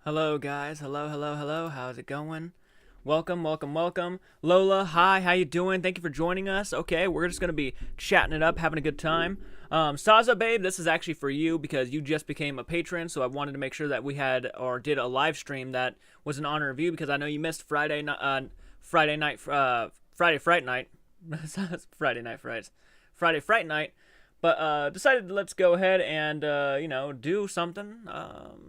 Hello, guys. Hello, hello, hello. How's it going? Welcome, welcome, welcome. Lola, hi. How you doing? Thank you for joining us. Okay, we're just gonna be chatting it up, having a good time. Saza, babe, this is actually for you because you just became a patron, so I wanted to make sure that we had or did a live stream that was in honor of you because I know you missed Friday Fright Night, Friday Night Frights, Friday Fright Night. But decided let's go ahead and do something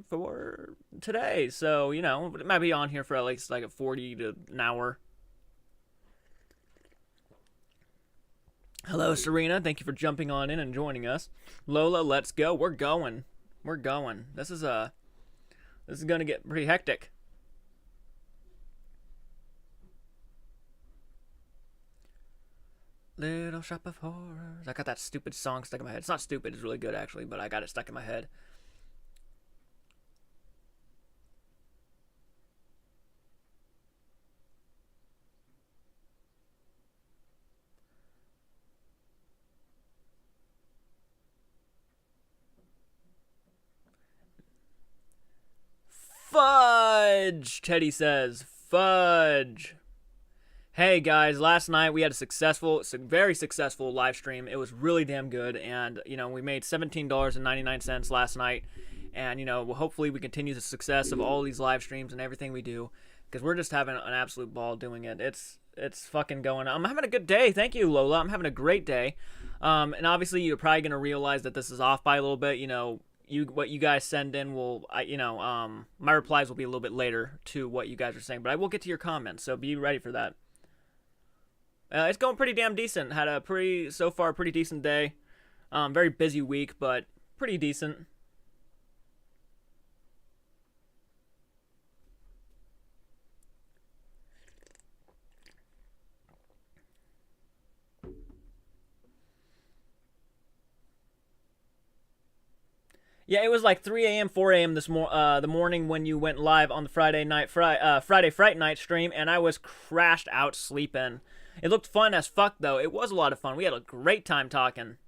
for today. So it might be on here for at least like a 40 to an hour. Hello, Serena. Thank you for jumping on in and joining us. Lola, let's go. We're going. We're going. This is gonna get pretty hectic. Little Shop of Horrors. I got that stupid song stuck in my head. It's not stupid, it's really good actually, but I got it stuck in my head. Fudge! Teddy says, fudge. Hey guys, last night we had a very successful live stream. It was really damn good, and we made $17.99 last night, and hopefully we continue the success of all these live streams and everything we do, because we're just having an absolute ball doing it. It's fucking going. I'm having a good day. Thank you, Lola. I'm having a great day. And obviously you're probably gonna realize that this is off by a little bit. What you guys send in my replies will be a little bit later to what you guys are saying, but I will get to your comments, so be ready for that. It's going pretty damn decent. Had a pretty decent day. Very busy week, but pretty decent. Yeah, it was like 3 a.m., 4 a.m. the morning when you went live on the Friday Fright Night stream, and I was crashed out sleeping. It looked fun as fuck, though. It was a lot of fun. We had a great time talking.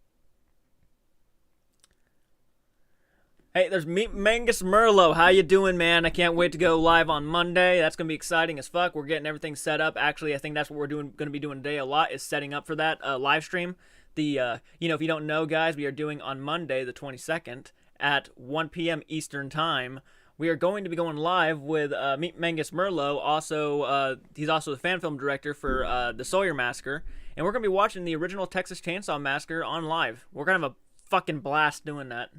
Hey, there's Mangus Merlot. How you doing, man? I can't wait to go live on Monday. That's gonna be exciting as fuck. We're getting everything set up. Actually, I think that's what we're gonna be doing today a lot, is setting up for that live stream. If you don't know, guys, we are doing on Monday, the 22nd, at 1 p.m. Eastern Time. We are going to be going live with Mangus Merlot. Also, he's also the fan film director for the Sawyer Massacre. And we're going to be watching the original Texas Chainsaw Massacre on live. We're going to have a fucking blast doing that.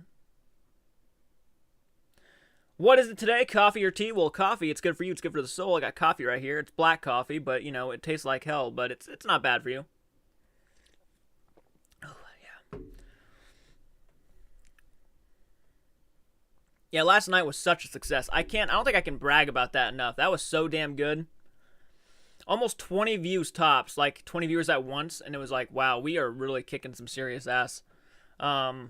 What is it today? Coffee or tea? Well, coffee, it's good for you. It's good for the soul. I got coffee right here. It's black coffee, but, it tastes like hell. But it's not bad for you. Yeah, last night was such a success. I don't think I can brag about that enough. That was so damn good. Almost 20 views tops, like 20 viewers at once, and it was like, wow, we are really kicking some serious ass. Oh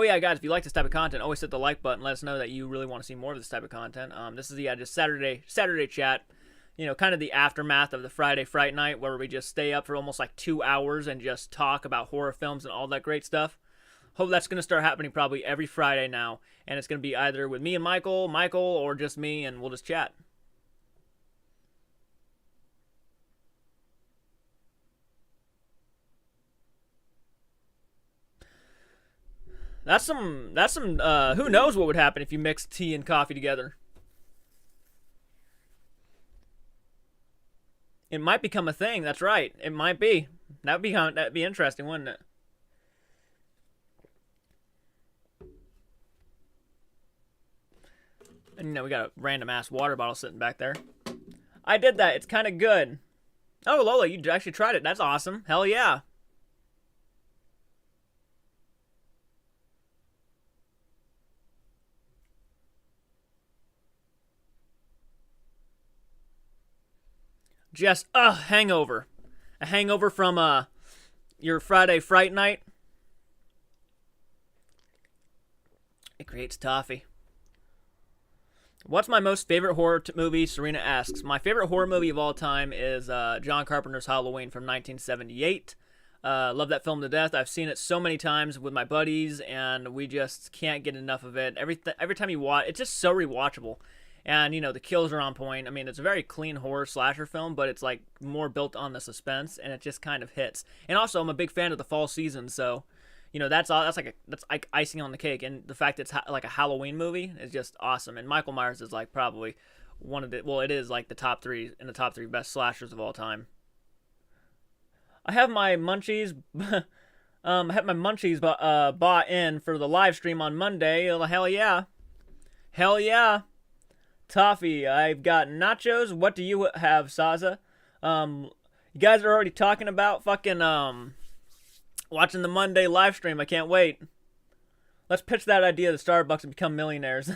yeah, guys, if you like this type of content, always hit the like button. Let us know that you really want to see more of this type of content. This is just Saturday chat. Kind of the aftermath of the Friday Fright Night, where we just stay up for almost like 2 hours and just talk about horror films and all that great stuff. Hope that's going to start happening probably every Friday now, and it's going to be either with me and Michael, or just me, and we'll just chat. That's some, who knows what would happen if you mix tea and coffee together. It might become a thing. That's right. It might be. That'd be interesting, wouldn't it? And we got a random ass water bottle sitting back there. I did that. It's kind of good. Oh, Lola, you actually tried it. That's awesome. Hell yeah. Just hangover. A hangover from your Friday Fright Night. It creates toffee. What's my most favorite horror movie? Serena asks. My favorite horror movie of all time is John Carpenter's Halloween from 1978. Love that film to death. I've seen it so many times with my buddies, and we just can't get enough of it. Every time you watch, it's just so rewatchable. And, the kills are on point. I mean, it's a very clean horror slasher film, but it's, like, more built on the suspense, and it just kind of hits. And also, I'm a big fan of the fall season, so, that's like icing on the cake. And the fact that it's like a Halloween movie is just awesome. And Michael Myers is, like, probably it is, like, the top three best slashers of all time. I have my munchies, bought in for the live stream on Monday. Hell yeah. Hell yeah. Toffee, I've got nachos. What do you have, Saza? You guys are already talking about fucking, watching the Monday live stream. I can't wait. Let's pitch that idea to Starbucks and become millionaires.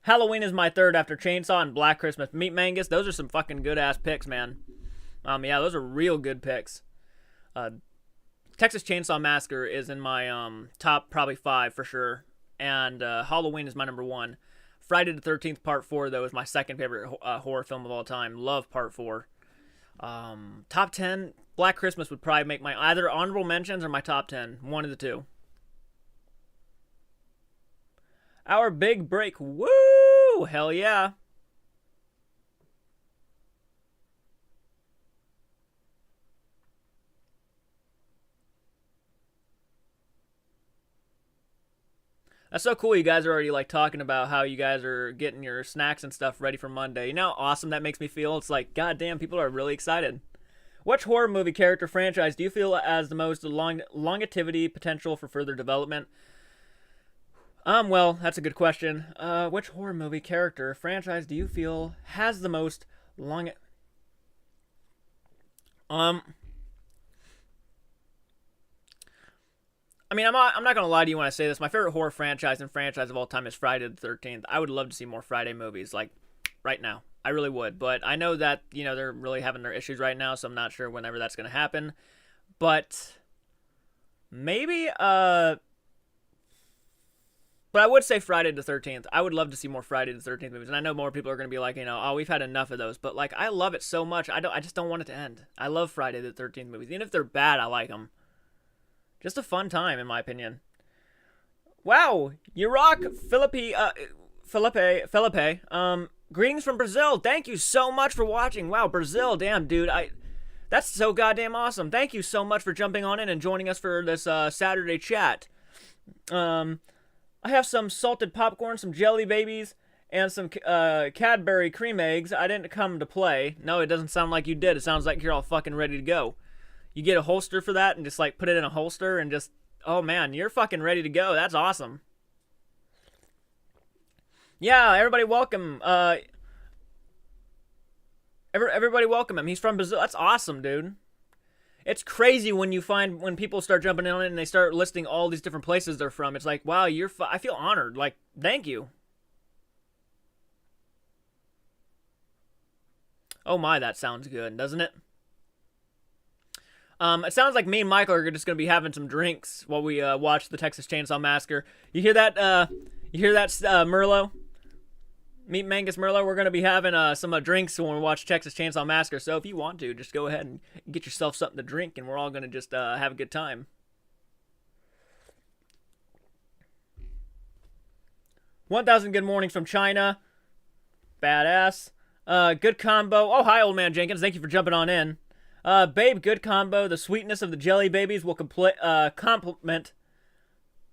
Halloween is my third after Chainsaw and Black Christmas. Meat Mangus, those are some fucking good-ass picks, man. Yeah, those are real good picks. Texas Chainsaw Massacre is in my, top probably 5 for sure. And, Halloween is my number 1. Friday the 13th Part 4, though, is my second favorite horror film of all time. Love Part 4. Top 10, Black Christmas would probably make my either honorable mentions or my top 10. One of the two. Our big break. Woo! Hell yeah. That's so cool. You guys are already like talking about how you guys are getting your snacks and stuff ready for Monday. You know how awesome that makes me feel? It's like, goddamn, people are really excited. Which horror movie character franchise do you feel has the most longevity potential for further development? Well, that's a good question. Which horror movie character franchise do you feel has the most I mean, I'm not gonna lie to you when I say this. My favorite horror franchise of all time is Friday the 13th. I would love to see more Friday movies, like right now. I really would, but I know that they're really having their issues right now, so I'm not sure whenever that's gonna happen. But maybe, but I would say Friday the 13th. I would love to see more Friday the 13th movies, and I know more people are gonna be like, oh, we've had enough of those. But like, I love it so much. I just don't want it to end. I love Friday the 13th movies, even if they're bad. I like them. Just a fun time, in my opinion. Wow, you rock, Felipe. Greetings from Brazil. Thank you so much for watching. Wow, Brazil, damn, dude. That's so goddamn awesome. Thank you so much for jumping on in and joining us for this Saturday chat. I have some salted popcorn, some jelly babies, and some Cadbury cream eggs. I didn't come to play. No, it doesn't sound like you did. It sounds like you're all fucking ready to go. You get a holster for that and just like put it in a holster and just, oh man, you're fucking ready to go. That's awesome. Yeah, everybody welcome. Everybody welcome him. He's from Brazil. That's awesome, dude. It's crazy when people start jumping in on it and they start listing all these different places they're from. It's like, wow, I feel honored. Like, thank you. Oh my, that sounds good, doesn't it? It sounds like me and Michael are just gonna be having some drinks while we watch the Texas Chainsaw Massacre. You hear that? Merlot? Meat Mangus Merlot. We're gonna be having some drinks when we watch Texas Chainsaw Massacre. So if you want to, just go ahead and get yourself something to drink, and we're all gonna just have a good time. 1,000 good mornings from China. Badass. Good combo. Oh, hi, Old Man Jenkins. Thank you for jumping on in. Babe, good combo. The sweetness of the jelly babies will complement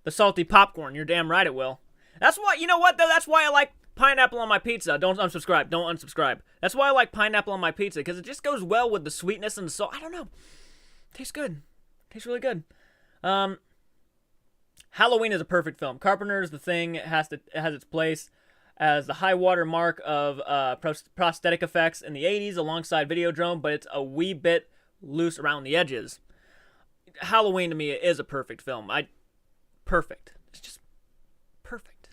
the salty popcorn. You're damn right it will. That's why, you know what, though? That's why I like pineapple on my pizza. Don't unsubscribe. Don't unsubscribe. That's why I like pineapple on my pizza, because it just goes well with the sweetness and the salt. I don't know. Tastes good. Tastes really good. Halloween is a perfect film. Carpenter's The Thing. It has its place as the high water mark of prosthetic effects in the 80s alongside Videodrome, but it's a wee bit loose around the edges. Halloween to me is a perfect film. Perfect. It's just perfect.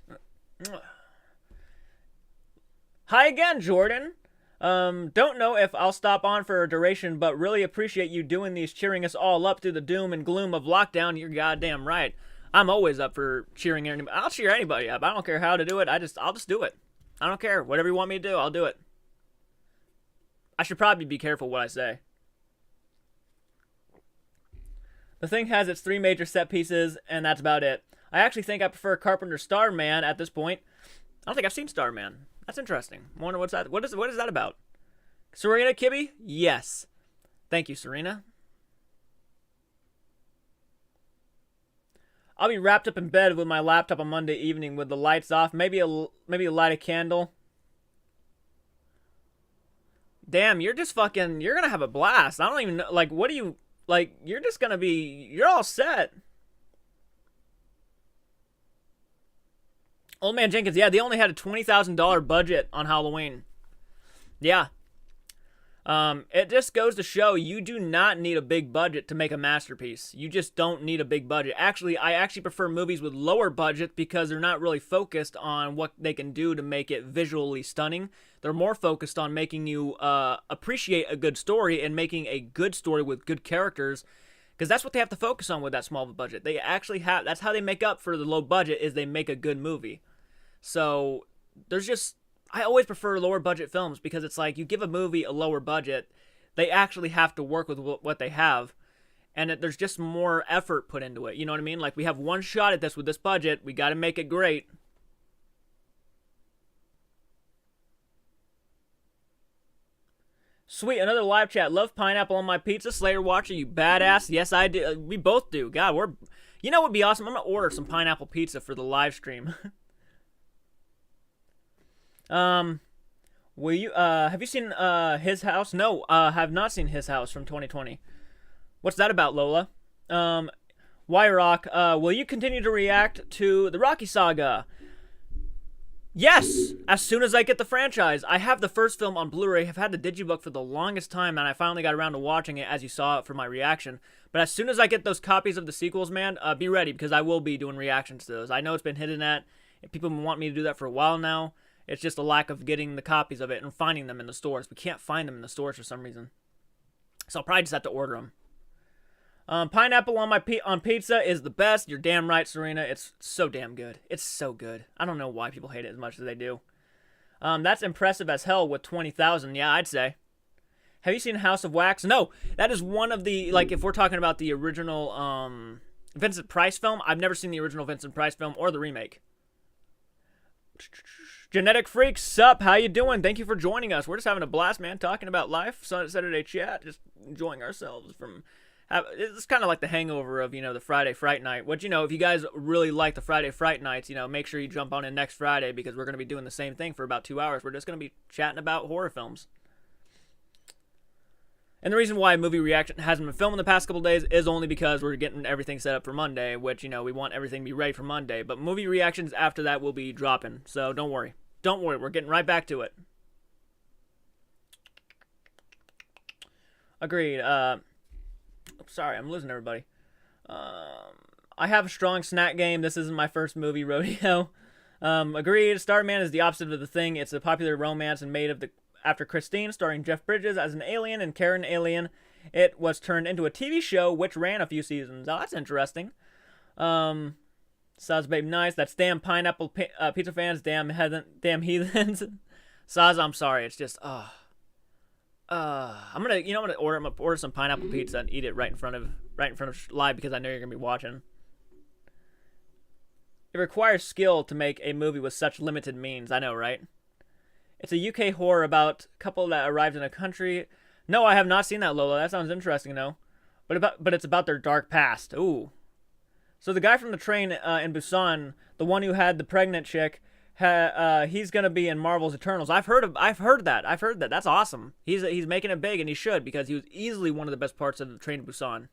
Hi again, Jordan. Don't know if I'll stop on for a duration, but really appreciate you doing these, cheering us all up through the doom and gloom of lockdown. You're goddamn right. I'm always up for cheering anybody. I'll cheer anybody up. I don't care how to do it. I'll just do it. I don't care. Whatever you want me to do, I'll do it. I should probably be careful what I say. The Thing has its 3 major set pieces, and that's about it. I actually think I prefer Carpenter's Starman at this point. I don't think I've seen Starman. That's interesting. I wonder what's that. What is that about? Serena Kibbe? Yes. Thank you, Serena. I'll be wrapped up in bed with my laptop on Monday evening with the lights off. Maybe light a candle. Damn, you're just fucking. You're gonna have a blast. I don't even know. Like, what do you like? You're just gonna be. You're all set. Old Man Jenkins. Yeah, they only had a $20,000 budget on Halloween. Yeah. It just goes to show you do not need a big budget to make a masterpiece. You just don't need a big budget. Actually, I actually prefer movies with lower budget because they're not really focused on what they can do to make it visually stunning. They're more focused on making you appreciate a good story and making a good story with good characters, because that's what they have to focus on with that small of a budget. They actually have, that's how they make up for the low budget, is they make a good movie. So there's just, I always prefer lower budget films because it's like you give a movie a lower budget, they actually have to work with what they have, and there's just more effort put into it. You know what I mean? Like, we have one shot at this with this budget, we got to make it great. Sweet, another live chat. Love pineapple on my pizza. Slater watcher, you badass. Yes, I do. We both do. God, you know what would be awesome? I'm gonna order some pineapple pizza for the live stream. Will you, have you seen, His House? No, have not seen His House from 2020. What's that about, Lola? Wyrock, will you continue to react to the Rocky Saga? Yes, as soon as I get the franchise. I have the first film on Blu-ray, have had the digibook for the longest time, and I finally got around to watching it as you saw it for my reaction. But as soon as I get those copies of the sequels, man, be ready, because I will be doing reactions to those. I know it's been hidden at, and people want me to do that for a while now. It's just a lack of getting the copies of it and finding them in the stores. We can't find them in the stores for some reason. So I'll probably just have to order them. Pineapple on pizza is the best. You're damn right, Serena. It's so damn good. It's so good. I don't know why people hate it as much as they do. That's impressive as hell with 20,000. Yeah, I'd say. Have you seen House of Wax? No. That is one of the, like, if we're talking about the original Vincent Price film, I've never seen the original Vincent Price film or the remake. Genetic Freaks, sup? How you doing? Thank you for joining us. We're just having a blast, man, talking about life. Saturday chat, just enjoying ourselves from... It's kind of like the hangover of, the Friday Fright Night. Which, if you guys really like the Friday Fright Nights, make sure you jump on in next Friday, because we're going to be doing the same thing for about 2 hours. We're just going to be chatting about horror films. And the reason why movie reaction hasn't been filmed in the past couple days is only because we're getting everything set up for Monday, which, we want everything to be ready for Monday. But movie reactions after that will be dropping, so don't worry. Don't worry, we're getting right back to it. Agreed. Sorry, I'm losing everybody. I have a strong snack game. This isn't my first movie rodeo. Agreed. Starman is the opposite of The Thing. It's a popular romance and made after Christine, starring Jeff Bridges as an alien and Karen Alien. It was turned into a TV show, which ran a few seasons. Oh, that's interesting. Saz, babe, nice. That's damn pineapple pizza fans. Damn heathens. Saz, I'm sorry. It's just, I'm gonna order some pineapple pizza and eat it right in front of live, because I know you're gonna be watching. It requires skill to make a movie with such limited means. I know, right? It's a UK horror about a couple that arrived in a country. No, I have not seen that, Lola. That sounds interesting, though. But it's about their dark past. Ooh. So the guy from the train in Busan, the one who had the pregnant chick, he's gonna be in Marvel's Eternals. I've heard that. That's awesome. He's making it big, and he should, because he was easily one of the best parts of the Train to Busan.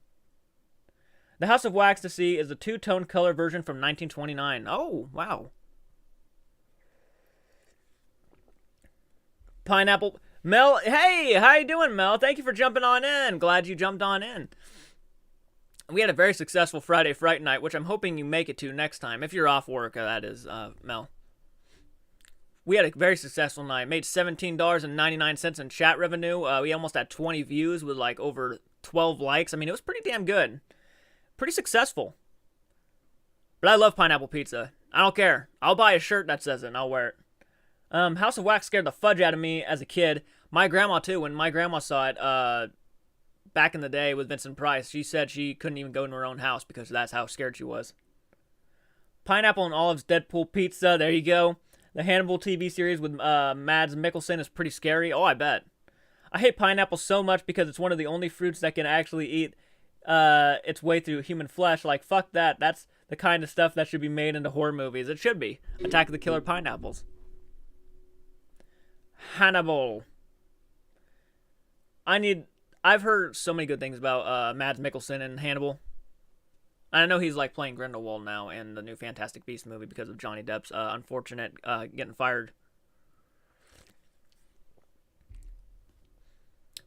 The House of Wax to see is the two-tone color version from 1929. Oh, wow. Pineapple. Mel, hey, how you doing, Mel? Thank you for jumping on in. Glad you jumped on in. We had a very successful Friday Fright Night, which I'm hoping you make it to next time. If you're off work, that is, Mel. We had a very successful night. Made $17.99 in chat revenue. We almost had 20 views with, like, over 12 likes. I mean, it was pretty damn good. Pretty successful. But I love pineapple pizza. I don't care. I'll buy a shirt that says it, and I'll wear it. House of Wax scared the fudge out of me as a kid. My grandma, too. When my grandma saw it, back in the day with Vincent Price. She said she couldn't even go in her own house because that's how scared she was. Pineapple and Olives Deadpool Pizza. There you go. The Hannibal TV series with Mads Mikkelsen is pretty scary. Oh, I bet. I hate pineapple so much because it's one of the only fruits that can actually eat its way through human flesh. Like, fuck that. That's the kind of stuff that should be made into horror movies. It should be. Attack of the Killer Pineapples. Hannibal. I've heard so many good things about Mads Mikkelsen and Hannibal. I know he's like playing Grindelwald now in the new Fantastic Beasts movie because of Johnny Depp's unfortunate getting fired.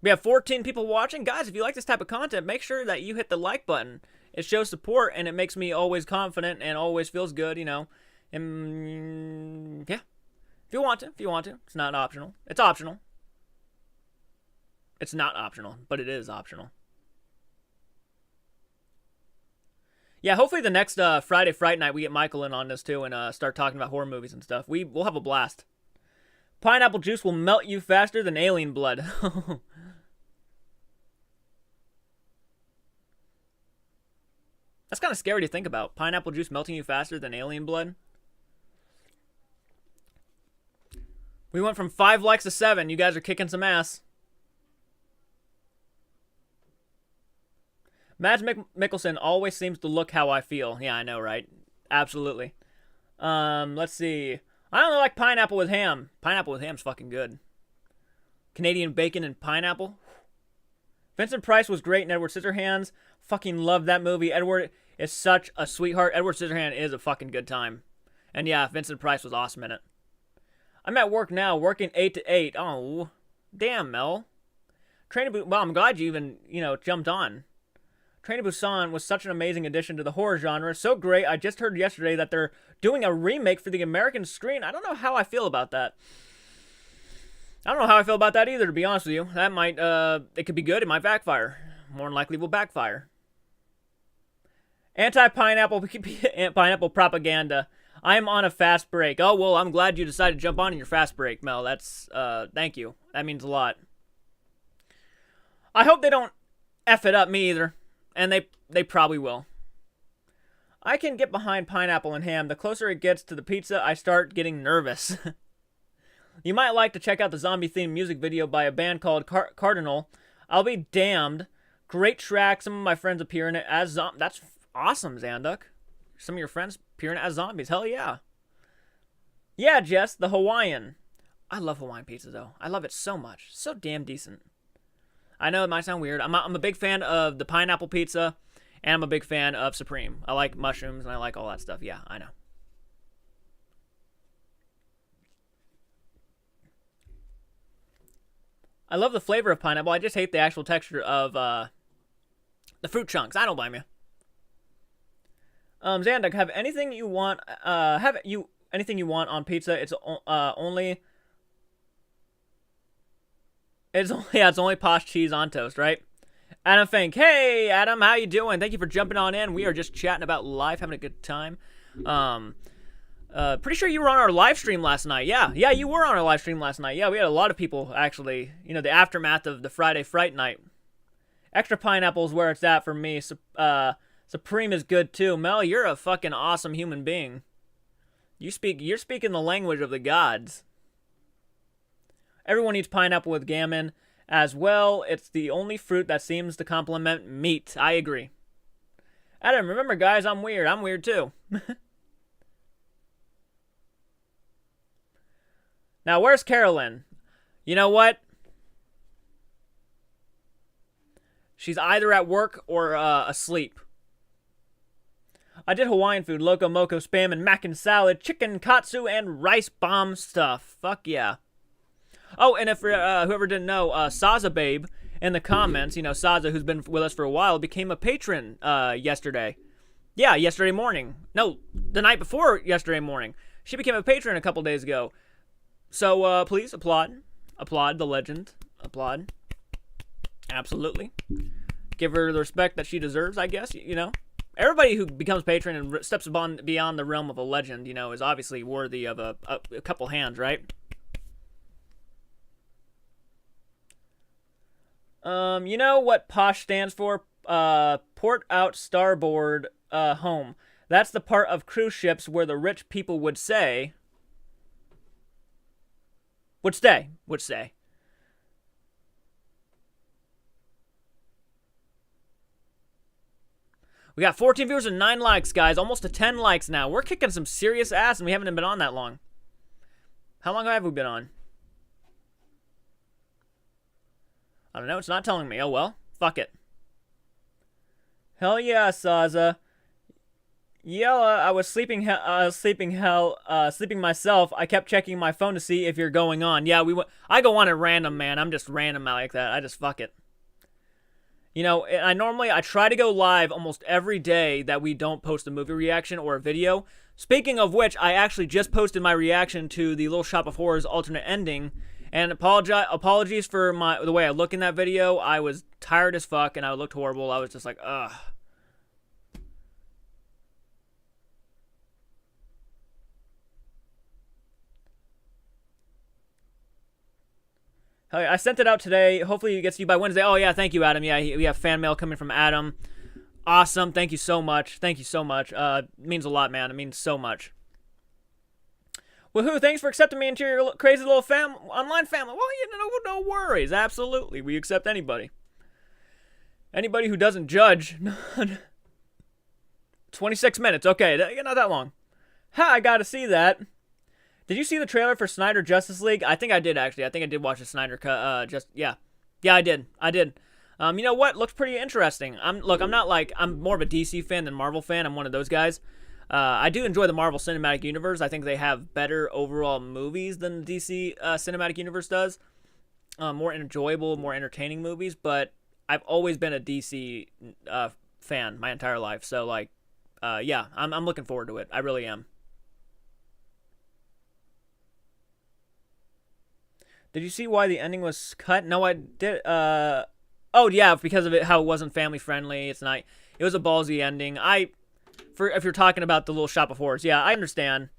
We have 14 people watching. Guys, if you like this type of content, make sure that you hit the like button. It shows support, and it makes me always confident and always feels good, you know. And, yeah. If you want to. It's not optional. It's optional. It's not optional, but it is optional. Yeah, hopefully the next Friday Fright Night we get Michael in on this too and start talking about horror movies and stuff. We'll have a blast. Pineapple juice will melt you faster than alien blood. That's kind of scary to think about. Pineapple juice melting you faster than alien blood. We went from 5 likes to 7. You guys are kicking some ass. Mads Mikkelsen always seems to look how I feel. Yeah, I know, right? Absolutely. Let's see. I don't like pineapple with ham. Pineapple with ham's fucking good. Canadian bacon and pineapple. Vincent Price was great in Edward Scissorhands. Fucking love that movie. Edward is such a sweetheart. Edward Scissorhands is a fucking good time. And yeah, Vincent Price was awesome in it. I'm at work now, working 8 to 8. Oh, damn, Mel. Well, I'm glad you even, jumped on. Train to Busan was such an amazing addition to the horror genre. So great, I just heard yesterday that they're doing a remake for the American screen. I don't know how I feel about that. I don't know how I feel about that either, to be honest with you. That might, it could be good, it might backfire. More than likely will backfire. Anti-pineapple pineapple propaganda. I am on a fast break. Oh, well, I'm glad you decided to jump on in your fast break, Mel. That's, thank you. That means a lot. I hope they don't F it up me either. And they probably will. I can get behind pineapple and ham. The closer it gets to the pizza, I start getting nervous. You might like to check out the zombie-themed music video by a band called Cardinal. I'll be damned. Great track. Some of my friends appear in it as zombies. That's awesome, Zanduk. Some of your friends appearing as zombies. Hell yeah. Yeah, Jess, the Hawaiian. I love Hawaiian pizza, though. I love it so much. So damn decent. I know it might sound weird. I'm a big fan of the pineapple pizza, and I'm a big fan of Supreme. I like mushrooms, and I like all that stuff. Yeah, I know. I love the flavor of pineapple. I just hate the actual texture of the fruit chunks. I don't blame you. Zanduk, have anything you want? Anything you want on pizza? It's only posh cheese on toast, right? Adam Fink. Hey, Adam, how you doing? Thank you for jumping on in. We are just chatting about life, having a good time. Pretty sure you were on our live stream last night. Yeah, you were on our live stream last night. Yeah, we had a lot of people, actually. The aftermath of the Friday Fright Night. Extra pineapple is where it's at for me. Supreme is good, too. Mel, you're a fucking awesome human being. You're speaking the language of the gods. Everyone eats pineapple with gammon as well. It's the only fruit that seems to complement meat. I agree. Adam, remember, guys, I'm weird. I'm weird, too. Now, where's Carolyn? You know what? She's either at work or asleep. I did Hawaiian food. Loco Moco Spam and mac and salad, chicken katsu, and rice bomb stuff. Fuck yeah. Oh, and if whoever didn't know, Saza Babe in the comments, Saza, who's been with us for a while, became a patron yesterday. Yeah, yesterday morning. No, the night before yesterday morning. She became a patron a couple days ago. So please applaud. Applaud the legend. Applaud. Absolutely. Give her the respect that she deserves, I guess, Everybody who becomes patron and steps beyond the realm of a legend, is obviously worthy of a couple hands, right? You know what POSH stands for? Port out starboard home. That's the part of cruise ships where the rich people would say. Would stay. Would stay. We got 14 viewers and 9 likes, guys. Almost to 10 likes now. We're kicking some serious ass, and we haven't been on that long. How long have we been on? I don't know. It's not telling me. Oh, well. Fuck it. Hell yeah, Saza. Yella, I was sleeping myself. I kept checking my phone to see if you're going on. Yeah, I go on at random, man. I'm just random like that. I just fuck it. You know, I try to go live almost every day that we don't post a movie reaction or a video. Speaking of which, I actually just posted my reaction to the Little Shop of Horrors alternate ending. And apologies for the way I look in that video. I was tired as fuck and I looked horrible. I was just like, ugh. I sent it out today. Hopefully it gets to you by Wednesday. Oh, yeah, thank you, Adam. Yeah, we have fan mail coming from Adam. Awesome. Thank you so much. Thank you so much. It means a lot, man. It means so much. Woohoo, thanks for accepting me into your crazy little online family. Well, you know, no worries. Absolutely. We accept anybody. Anybody who doesn't judge. 26 minutes. Okay, not that long. Ha, I gotta see that. Did you see the trailer for Snyder Justice League? I think I did, actually. I think I did watch the Snyder cut. Yeah, I did. You know what? Looks pretty interesting. I'm more of a DC fan than Marvel fan. I'm one of those guys. I do enjoy the Marvel Cinematic Universe. I think they have better overall movies than the DC Cinematic Universe does. More enjoyable, more entertaining movies. But I've always been a DC fan my entire life. So, yeah, I'm looking forward to it. I really am. Did you see why the ending was cut? No, I did. Oh yeah, because of how it wasn't family friendly. It was a ballsy ending. If you're talking about the Little Shop of Horrors, yeah, I understand.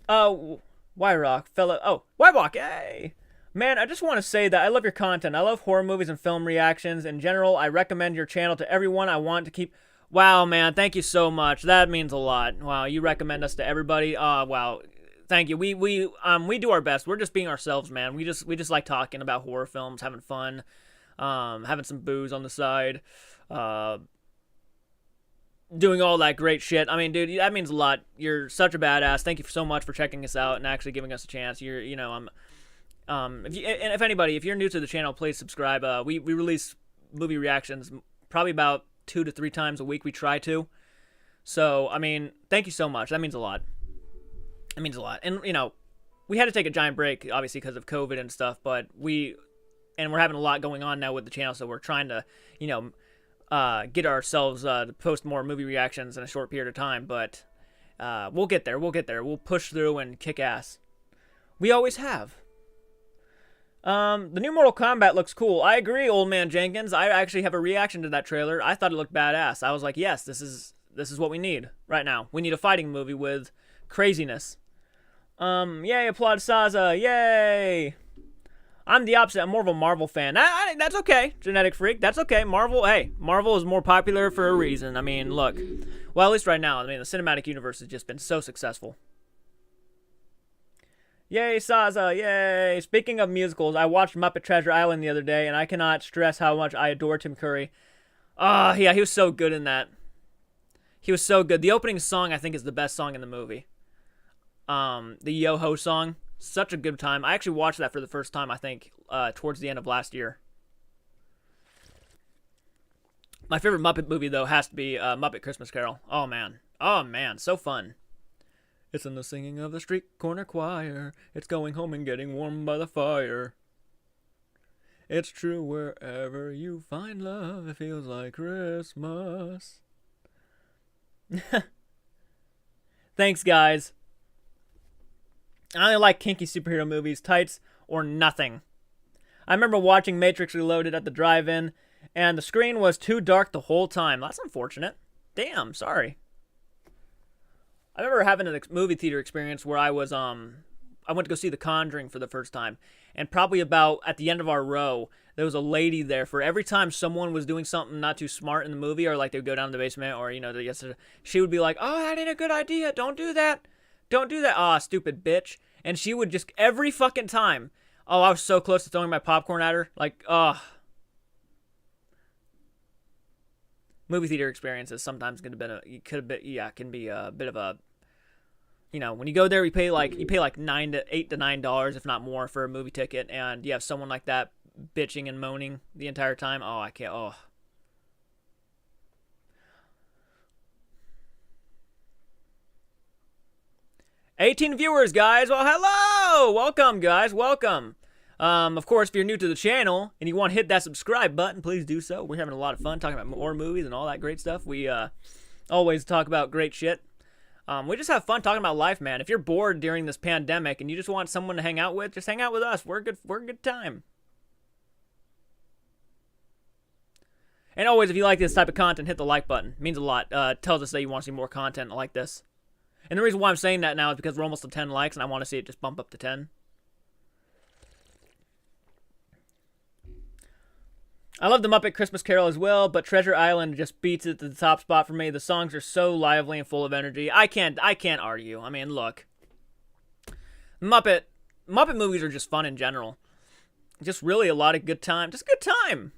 Wyrock, fella. Oh, Wyrock, hey! Man, I just want to say that I love your content. I love horror movies and film reactions. In general, I recommend your channel to everyone I want to keep... Wow, man, thank you so much. That means a lot. Wow, you recommend us to everybody. Wow. Thank you. We do our best. We're just being ourselves, man. We just like talking about horror films, having fun, having some booze on the side, doing all that great shit. I mean, dude, that means a lot. You're such a badass. Thank you so much for checking us out and actually giving us a chance. If you're new to the channel, please subscribe. We release movie reactions probably about 2 to 3 times a week. We try to. So, I mean, thank you so much. That means a lot. It means a lot. And, you know, we had to take a giant break, obviously, because of COVID and stuff, but we're having a lot going on now with the channel, so we're trying to, you know, get ourselves to post more movie reactions in a short period of time, but we'll get there. We'll push through and kick ass. We always have. The new Mortal Kombat looks cool. I agree, Old Man Jenkins. I actually have a reaction to that trailer. I thought it looked badass. I was like, yes, this is what we need right now. We need a fighting movie with craziness. Yay, applaud Saza, yay! I'm the opposite, I'm more of a Marvel fan. That's okay, Genetic Freak, that's okay. Marvel is more popular for a reason. I mean, look. Well, at least right now, I mean, the cinematic universe has just been so successful. Yay, Saza, yay! Speaking of musicals, I watched Muppet Treasure Island the other day, and I cannot stress how much I adore Tim Curry. Yeah, he was so good in that. He was so good. The opening song, I think, is the best song in the movie. The Yo-Ho song, such a good time. I actually watched that for the first time, I think, towards the end of last year. My favorite Muppet movie, though, has to be Muppet Christmas Carol. Oh, man, so fun. It's in the singing of the street corner choir. It's going home and getting warm by the fire. It's true wherever you find love, it feels like Christmas. Thanks, guys. I only like kinky superhero movies, tights, or nothing. I remember watching Matrix Reloaded at the drive-in, and the screen was too dark the whole time. That's unfortunate. Damn, sorry. I remember having a movie theater experience where I was I went to go see The Conjuring for the first time, and probably about at the end of our row, there was a lady there. For every time someone was doing something not too smart in the movie, or like they would go down to the basement, or she would be like, "Oh, that ain't a good idea. Don't do that. Don't do that. Ah, stupid bitch." And she would just every fucking time. Oh, I was so close to throwing my popcorn at her. Like, movie theater experiences sometimes can be a bit of a, when you go there, you pay like $8 to $9, if not more, for a movie ticket, and you have someone like that bitching and moaning the entire time. Oh, I can't. Oh. "18 viewers, guys. Well, hello! Welcome, guys. Welcome. Of course, if you're new to the channel and you want to hit that subscribe button, please do so. We're having a lot of fun talking about more movies and all that great stuff. We always talk about great shit. We just have fun talking about life, man. If you're bored during this pandemic and you just want someone to hang out with, just hang out with us. We're a good time. And always, if you like this type of content, hit the like button. It means a lot. Tells us that you want to see more content like this. And the reason why I'm saying that now is because we're almost to 10 likes, and I want to see it just bump up to 10. I love the Muppet Christmas Carol as well, but Treasure Island just beats it to the top spot for me. The songs are so lively and full of energy. I can't argue. I mean, look. Muppet movies are just fun in general. Just really a lot of good time. Just good time.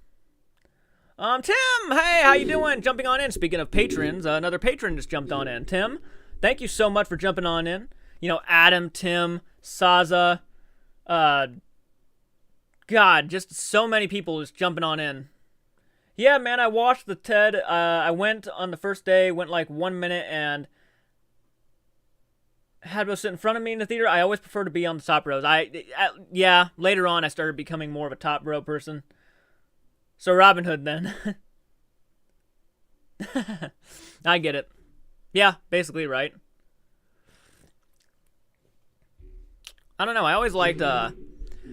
Tim, hey, how you doing? Jumping on in. Speaking of patrons, another patron just jumped on in. Tim, thank you so much for jumping on in. Adam, Tim, Saza, God, just so many people just jumping on in. Yeah, man, I watched the TED. I went on the first day, went like 1 minute, and had to sit in front of me in the theater. I always prefer to be on the top rows. Yeah, later on I started becoming more of a top row person. So Robin Hood then. I get it. Yeah, basically right. I don't know. I always liked, I'm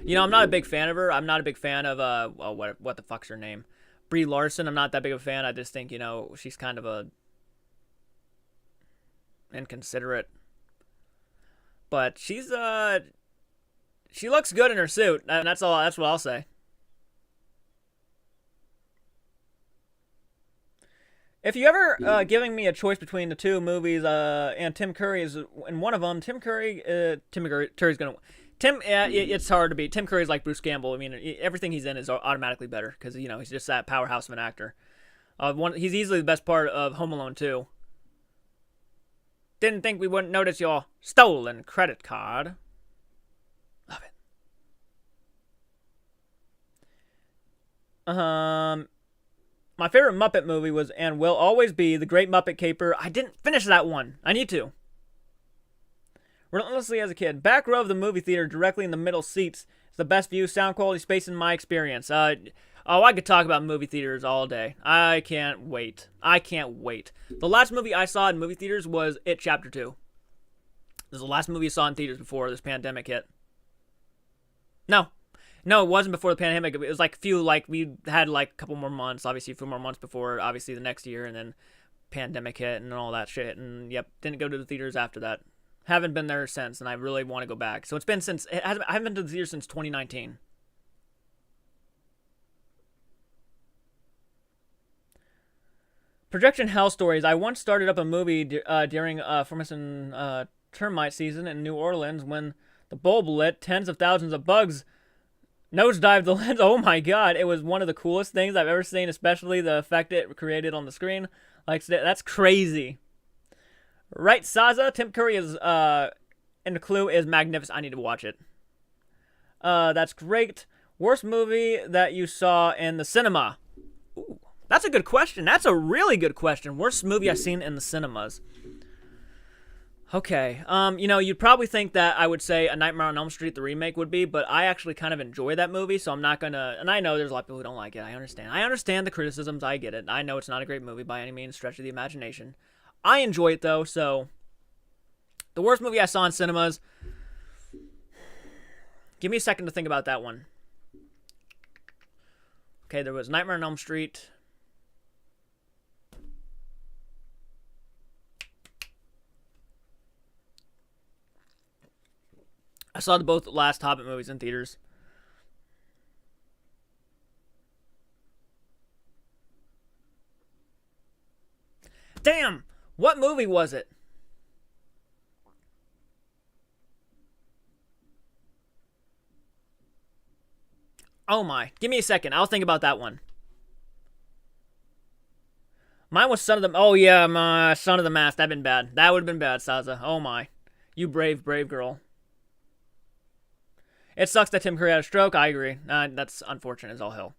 not a big fan of her. I'm not a big fan of, what the fuck's her name? Brie Larson. I'm not that big of a fan. I just think, she's kind of a inconsiderate. But she looks good in her suit, and that's what I'll say. If you ever giving me a choice between the two movies, and Tim Curry is in one of them, Tim Curry's gonna. It's hard to beat. Tim Curry's like Bruce Campbell. I mean, everything he's in is automatically better because he's just that powerhouse of an actor. He's easily the best part of Home Alone 2. Didn't think we wouldn't notice your stolen credit card. Love it. My favorite Muppet movie was and will always be The Great Muppet Caper. I didn't finish that one. I need to. Relentlessly as a kid. Back row of the movie theater, directly in the middle seats. It's the best view, sound quality, space in my experience. I could talk about movie theaters all day. I can't wait. The last movie I saw in movie theaters was It Chapter 2. This is the last movie I saw in theaters before this pandemic hit. No, it wasn't before the pandemic. It was we had a couple more months, obviously a few more months before, obviously the next year, and then pandemic hit and all that shit. And yep, didn't go to the theaters after that. Haven't been there since, and I really want to go back. So I haven't been to the theater since 2019. Projection Hell Stories. I once started up a movie during Formation termite season in New Orleans when the bulb lit. Tens of thousands of bugs nosedived the lens. Oh my god, it was one of the coolest things I've ever seen, especially the effect it created on the screen. That's crazy. Right, Saza? Tim Curry is, and the Clue is magnificent. I need to watch it. That's great. Worst movie that you saw in the cinema? Ooh, that's a good question. That's a really good question. Worst movie I've seen in the cinemas. Okay, you'd probably think that I would say A Nightmare on Elm Street, the remake, would be, but I actually kind of enjoy that movie, so I'm not gonna, and I know there's a lot of people who don't like it, I understand the criticisms, I get it, I know it's not a great movie by any means, stretch of the imagination. I enjoy it, though, so, the worst movie I saw in cinemas, give me a second to think about that one. Okay, there was Nightmare on Elm Street. I saw the both last Hobbit movies in theaters. Damn! What movie was it? Oh my. Give me a second. I'll think about that one. Mine was Son of the... Oh yeah, my Son of the Mask. That'd been bad. That would have been bad, Saza. Oh my. You brave, brave girl. It sucks that Tim Curry had a stroke. I agree. That's unfortunate as all hell.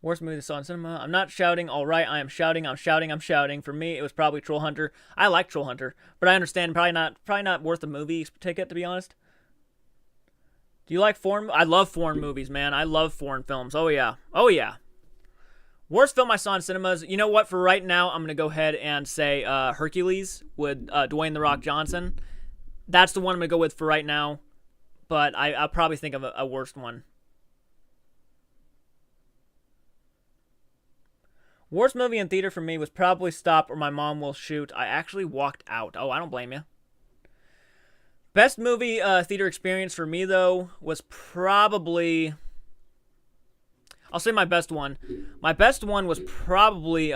Worst movie I saw in cinema. I'm not shouting. All right, I am shouting. I'm shouting. I'm shouting. For me, it was probably Troll Hunter. I like Troll Hunter, but I understand probably not worth a movie ticket, to be honest. Do you like foreign? I love foreign movies, man. I love foreign films. Oh yeah. Oh yeah. Worst film I saw in cinemas. You know what? For right now, I'm gonna go ahead and say Hercules with Dwayne the Rock Johnson. That's the one I'm gonna go with for right now. But I'll probably think of a worst one. Worst movie in theater for me was probably Stop or My Mom Will Shoot. I actually walked out. Oh, I don't blame you. Best movie theater experience for me, though, was probably... I'll say my best one. My best one was probably...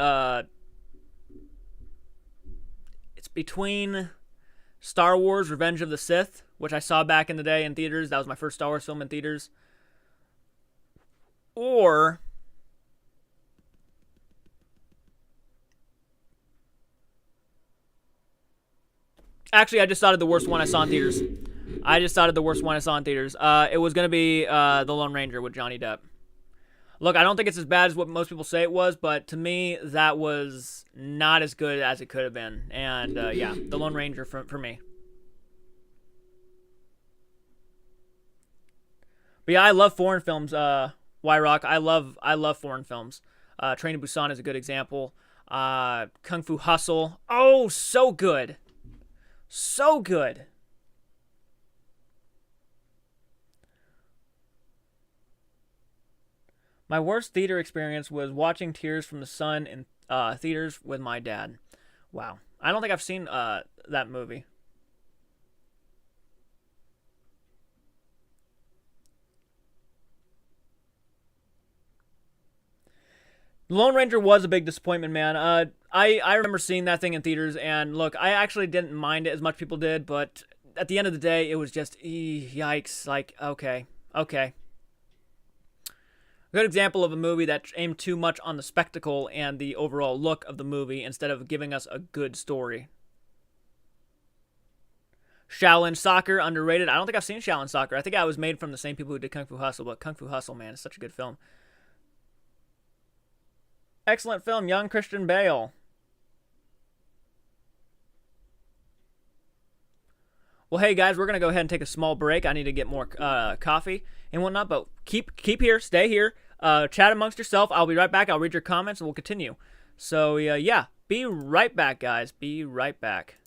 it's between Star Wars Revenge of the Sith, which I saw back in the day in theaters. That was my first Star Wars film in theaters. Or... Actually, I just thought of the worst one I saw in theaters. It was going to be The Lone Ranger with Johnny Depp. Look, I don't think it's as bad as what most people say it was, but to me, that was not as good as it could have been. And, yeah, The Lone Ranger for me. But yeah, I love foreign films, Y-Rock. I love foreign films. Train to Busan is a good example. Kung Fu Hustle. Oh, so good. So good. My worst theater experience was watching Tears from the Sun in theaters with my dad. Wow. I don't think I've seen that movie. Lone Ranger was a big disappointment, man. I remember seeing that thing in theaters, and look, I actually didn't mind it as much people did, but at the end of the day, it was just, yikes. Like, okay. A good example of a movie that aimed too much on the spectacle and the overall look of the movie instead of giving us a good story. Shaolin Soccer, underrated. I don't think I've seen Shaolin Soccer. I think I was made from the same people who did Kung Fu Hustle, but Kung Fu Hustle, man, is such a good film. Excellent film, young Christian Bale. Well, hey guys, we're gonna go ahead and take a small break. I need to get more coffee and whatnot, but keep here, stay here, chat amongst yourself. I'll be right back. I'll read your comments and we'll continue. So yeah, be right back, guys. Be right back.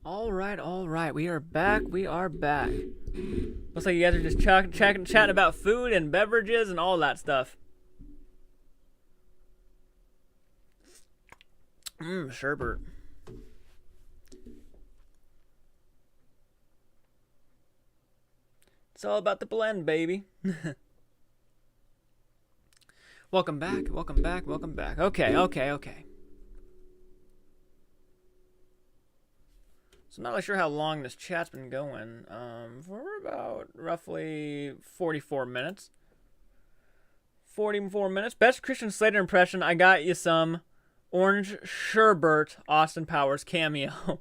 All right. We are back. Looks like you guys are just chatting about food and beverages and all that stuff. Sherbet. It's all about the blend, baby. Welcome back. Okay. So I'm not really sure how long this chat's been going. For about roughly 44 minutes. 44 minutes. Best Christian Slater impression. I got you some orange sherbet Austin Powers cameo.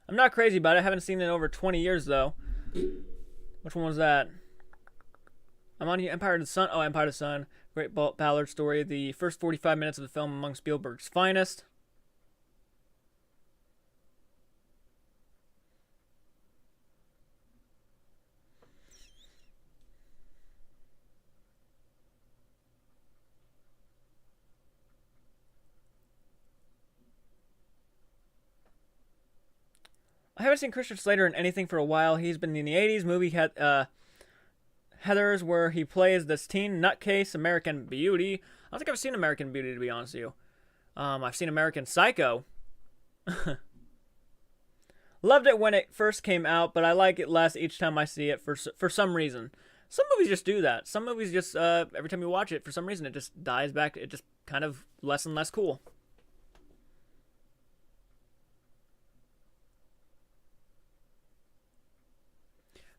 I'm not crazy about it. I haven't seen it in over 20 years, though. Which one was that? I'm on Empire of the Sun. Oh, Empire of the Sun. Great Ballard story. The first 45 minutes of the film among Spielberg's finest. I haven't seen Christian Slater in anything for a while. He's been in the 80s movie Heathers, where he plays this teen nutcase American Beauty. I don't think I've seen American Beauty, to be honest with you. I've seen American Psycho. Loved it when it first came out, but I like it less each time I see it for some reason. Some movies just do that. Some movies just, every time you watch it, for some reason, it just dies back. It just kind of less and less cool.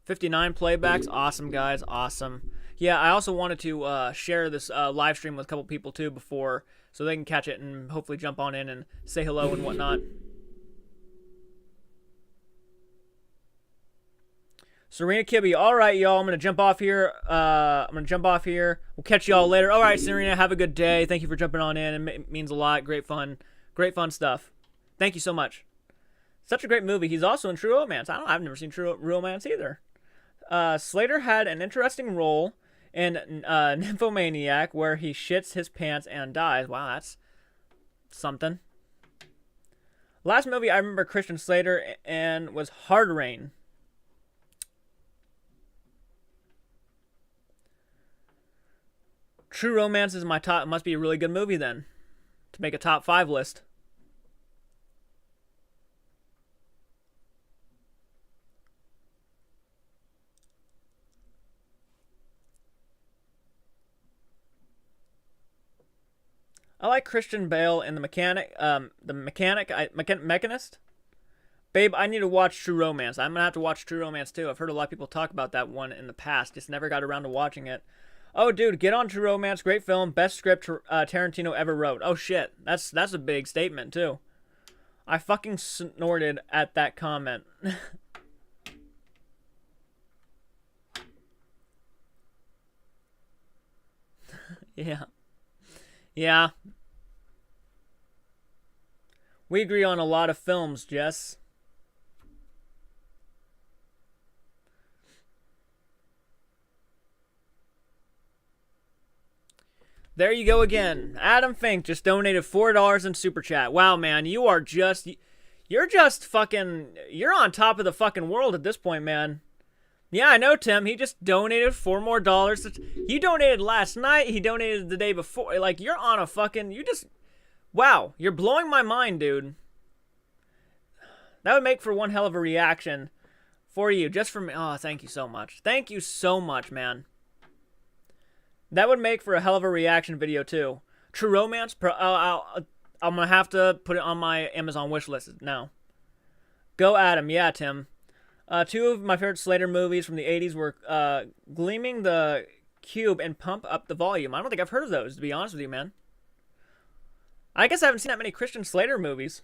59 playbacks. Awesome, guys. Awesome. Yeah, I also wanted to share this live stream with a couple people, too, before, so they can catch it and hopefully jump on in and say hello and whatnot. Serena Kibbe. All right, y'all. I'm going to jump off here. We'll catch y'all later. All right, Serena, have a good day. Thank you for jumping on in. It means a lot. Great fun stuff. Thank you so much. Such a great movie. He's also in True Romance. I've never seen True Romance either. Slater had an interesting role in Nymphomaniac, where he shits his pants and dies. Wow, that's something. Last movie I remember Christian Slater in was Hard Rain. True Romance is my top. It must be a really good movie then, to make a top 5 list. I like Christian Bale in The Mechanist. Babe, I need to watch True Romance. I'm going to have to watch True Romance, too. I've heard a lot of people talk about that one in the past. Just never got around to watching it. Oh, dude, get on True Romance. Great film. Best script Tarantino ever wrote. Oh, shit. That's a big statement, too. I fucking snorted at that comment. Yeah. Yeah. We agree on a lot of films, Jess. There you go again. Adam Fink just donated $4 in Super Chat. Wow, man, you're on top of the fucking world at this point, man. Yeah, I know, Tim. He just donated $4 more. He donated last night. He donated the day before. Like, you're on a fucking... Wow, you're blowing my mind, dude. That would make for one hell of a reaction for you. Just from... Oh, thank you so much. Thank you so much, man. That would make for a hell of a reaction video, too. True Romance? I'm going to have to put it on my Amazon wish list now. Go Adam. Yeah, Tim. 2 of my favorite Slater movies from the 80s were Gleaming the Cube and Pump Up the Volume. I don't think I've heard of those, to be honest with you, man. I guess I haven't seen that many Christian Slater movies.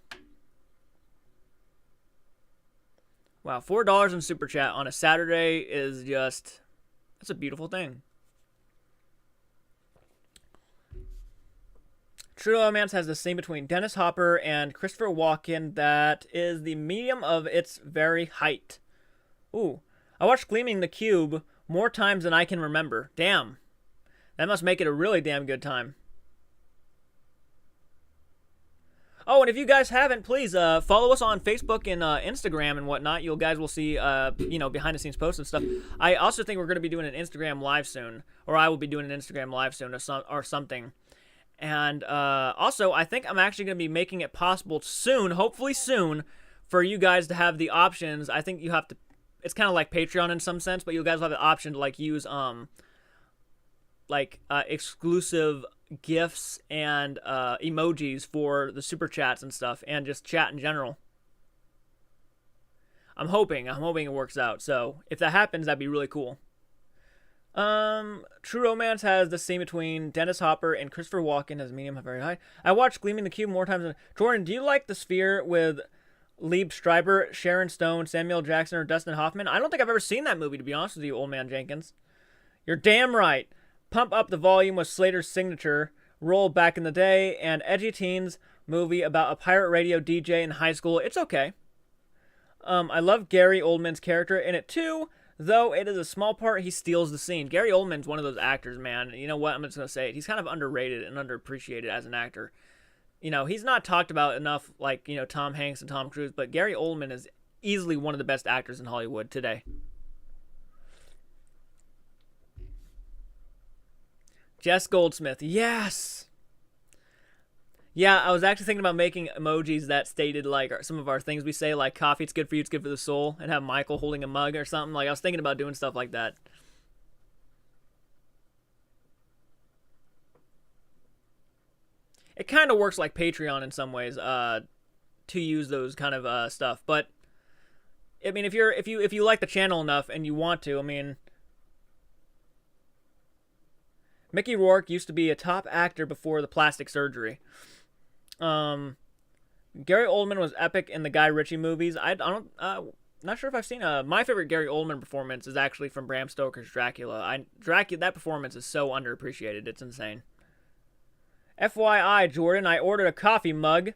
Wow, $4 in Super Chat on a Saturday is just... That's a beautiful thing. True Romance has the scene between Dennis Hopper and Christopher Walken that is the medium of its very height. Ooh. I watched Gleaming the Cube more times than I can remember. Damn. That must make it a really damn good time. Oh, and if you guys haven't, please follow us on Facebook and Instagram and whatnot. You guys will see, behind the scenes posts and stuff. I also think we're going to be doing an Instagram live soon, or I will be doing an Instagram live soon or something. And also, I think I'm actually going to be making it possible soon, hopefully soon, for you guys to have the options. I think you have to. It's kind of like Patreon in some sense, but you guys will have the option to use exclusive gifts and emojis for the super chats and stuff, and just chat in general. I'm hoping it works out. So if that happens, that'd be really cool. True Romance has the scene between Dennis Hopper and Christopher Walken as medium very high. I watched Gleaming the Cube more times than Jordan. Do you like The Sphere with Lieb Streiber, Sharon Stone, Samuel Jackson, or Dustin Hoffman? I don't think I've ever seen that movie, to be honest with you, Old Man Jenkins. You're damn right. Pump Up the Volume was Slater's signature role back in the day, and Edgy Teens movie about a pirate radio DJ in high school. It's okay. I love Gary Oldman's character in it too, though it is a small part. He steals the scene. Gary Oldman's one of those actors, man. You know what? I'm just going to say it. He's kind of underrated and underappreciated as an actor. He's not talked about enough like, Tom Hanks and Tom Cruise, but Gary Oldman is easily one of the best actors in Hollywood today. Jess Goldsmith, yes! Yeah, I was actually thinking about making emojis that stated, some of our things we say, like, coffee, it's good for you, it's good for the soul, and have Michael holding a mug or something. I was thinking about doing stuff like that. It kind of works like Patreon in some ways, to use those kind of stuff. But, I mean, if you like the channel enough and you want to, I mean... Mickey Rourke used to be a top actor before the plastic surgery. Gary Oldman was epic in the Guy Ritchie movies. Not sure if I've seen my favorite Gary Oldman performance is actually from Bram Stoker's Dracula. That performance is so underappreciated. It's insane. FYI, Jordan, I ordered a coffee mug.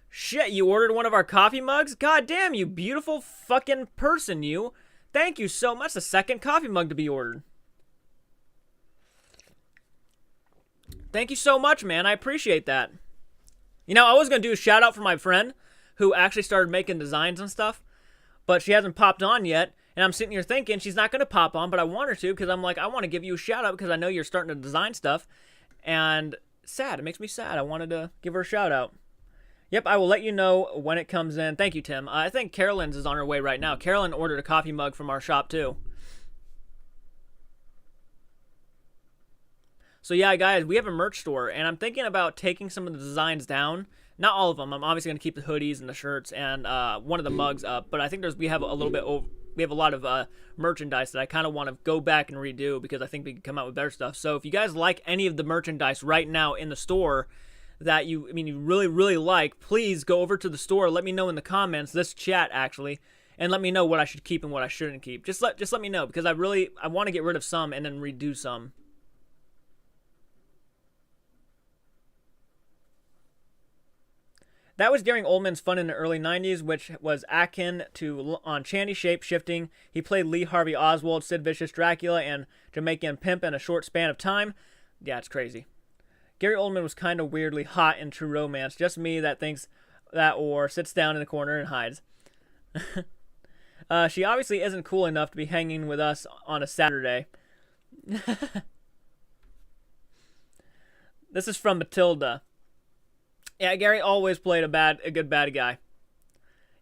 Shit, you ordered one of our coffee mugs? God damn, you beautiful fucking person, you. Thank you so much. The second coffee mug to be ordered. Thank you so much, man. I appreciate that. I was going to do a shout out for my friend who actually started making designs and stuff, but she hasn't popped on yet. And I'm sitting here thinking she's not going to pop on, but I want her to because I'm like, I want to give you a shout out because I know you're starting to design stuff. And sad. It makes me sad. I wanted to give her a shout out. Yep, I will let you know when it comes in. Thank you, Tim. I think Carolyn's is on her way right now. Carolyn ordered a coffee mug from our shop, too. So yeah, guys, we have a merch store, and I'm thinking about taking some of the designs down. Not all of them. I'm obviously going to keep the hoodies and the shirts and one of the mugs up, but I think we have a lot of merchandise that I kind of want to go back and redo because I think we can come out with better stuff. So if you guys like any of the merchandise right now in the store that you really, really like, please go over to the store. Let me know in the comments, this chat actually, and let me know what I should keep and what I shouldn't keep. Just let me know because I want to get rid of some and then redo some. That was during Oldman's fun in the early 90s, which was akin to on Chandy Shape Shifting. He played Lee Harvey Oswald, Sid Vicious, Dracula, and Jamaican Pimp in a short span of time. Yeah, it's crazy. Gary Oldman was kind of weirdly hot in True Romance. Just me that thinks that or sits down in the corner and hides. She obviously isn't cool enough to be hanging with us on a Saturday. This is from Matilda. Yeah, Gary always played a good bad guy.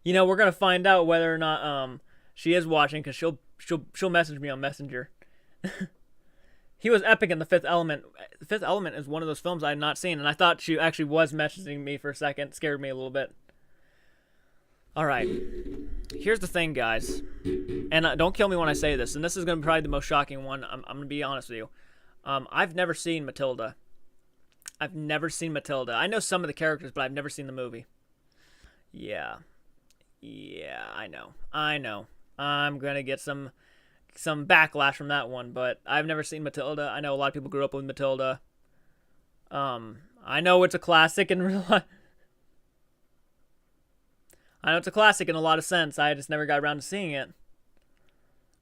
We're gonna find out whether or not she is watching because she'll message me on Messenger. He was epic in The Fifth Element. The Fifth Element is one of those films I had not seen, and I thought she actually was messaging me for a second. It scared me a little bit. All right, here's the thing, guys, and don't kill me when I say this. And this is gonna be probably the most shocking one. I'm gonna be honest with you. I've never seen Matilda. I've never seen Matilda. I know some of the characters, but I've never seen the movie. Yeah, I know. I'm going to get some backlash from that one, but I've never seen Matilda. I know a lot of people grew up with Matilda. I know it's a classic in real life. I know it's a classic in a lot of sense. I just never got around to seeing it.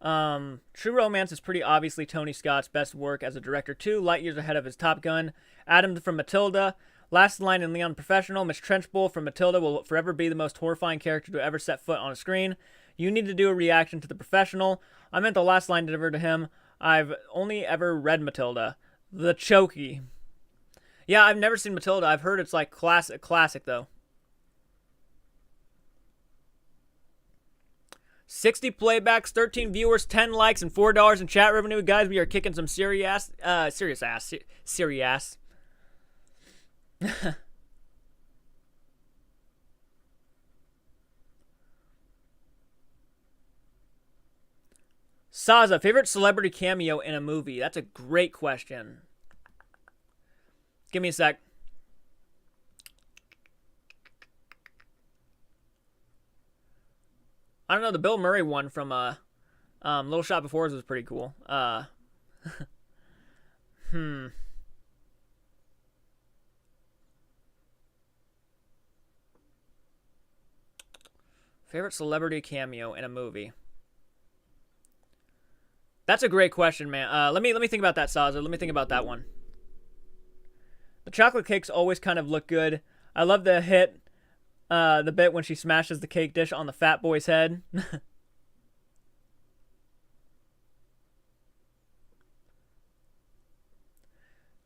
True Romance is pretty obviously Tony Scott's best work as a director too, light years ahead of his Top Gun. Adam from Matilda. Last line in Leon Professional, Miss Trenchbull from Matilda will forever be the most horrifying character to ever set foot on a screen. You need to do a reaction to The Professional. I meant the last line delivered to him. I've only ever read Matilda. The Chokey. Yeah, I've never seen Matilda. I've heard it's like classic though. 60 playbacks, 13 viewers, 10 likes, and $4 in chat revenue. Guys, we are kicking some serious ass. Saza, favorite celebrity cameo in a movie? That's a great question. Give me a sec. I don't know, the Bill Murray one from Little Shop of Horrors was pretty cool. Favorite celebrity cameo in a movie? That's a great question, man. Let me think about that, Saza. Let me think about that one. The chocolate cakes always kind of look good. I love the bit when she smashes the cake dish on the fat boy's head.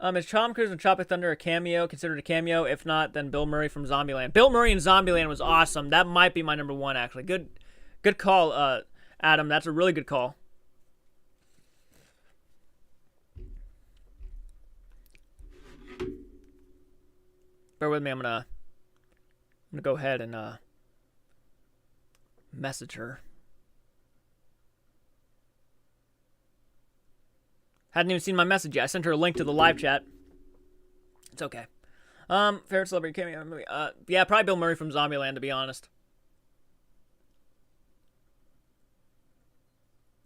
Is Tom Cruise and Tropic Thunder a cameo? Considered a cameo? If not, then Bill Murray from Zombieland. Bill Murray in Zombieland was awesome. That might be my number one, actually. Good call, Adam. That's a really good call. Bear with me. I'm gonna go ahead and message her. Hadn't even seen my message yet. I sent her a link to the live chat. It's okay. Favorite celebrity cameo movie? Yeah, probably Bill Murray from Zombieland, to be honest.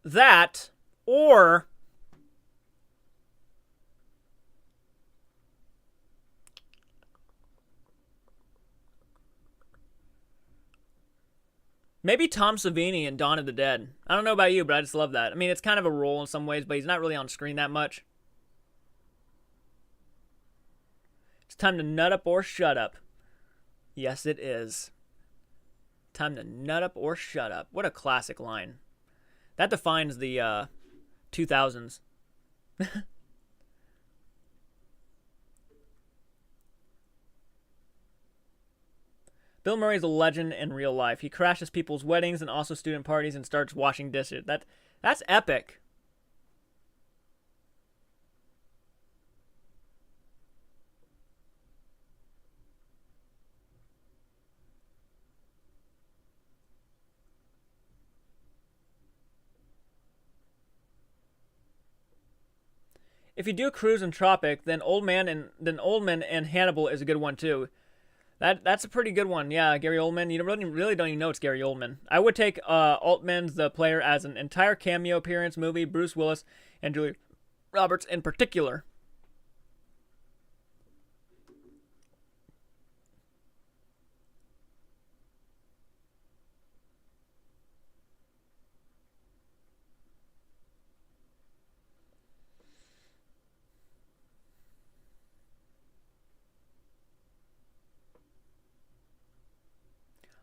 That, or maybe Tom Savini in Dawn of the Dead. I don't know about you, but I just love that. I mean, it's kind of a role in some ways, but he's not really on screen that much. It's time to nut up or shut up. Yes, it is. Time to nut up or shut up. What a classic line. That defines the 2000s. Bill Murray's a legend in real life. He crashes people's weddings and also student parties and starts washing dishes. That's epic. If you do Cruise and Tropic, then Oldman and Hannibal is a good one too. That's a pretty good one. Yeah, Gary Oldman. You really don't even know it's Gary Oldman. I would take Altman's The Player as an entire cameo appearance movie, Bruce Willis and Julia Roberts in particular.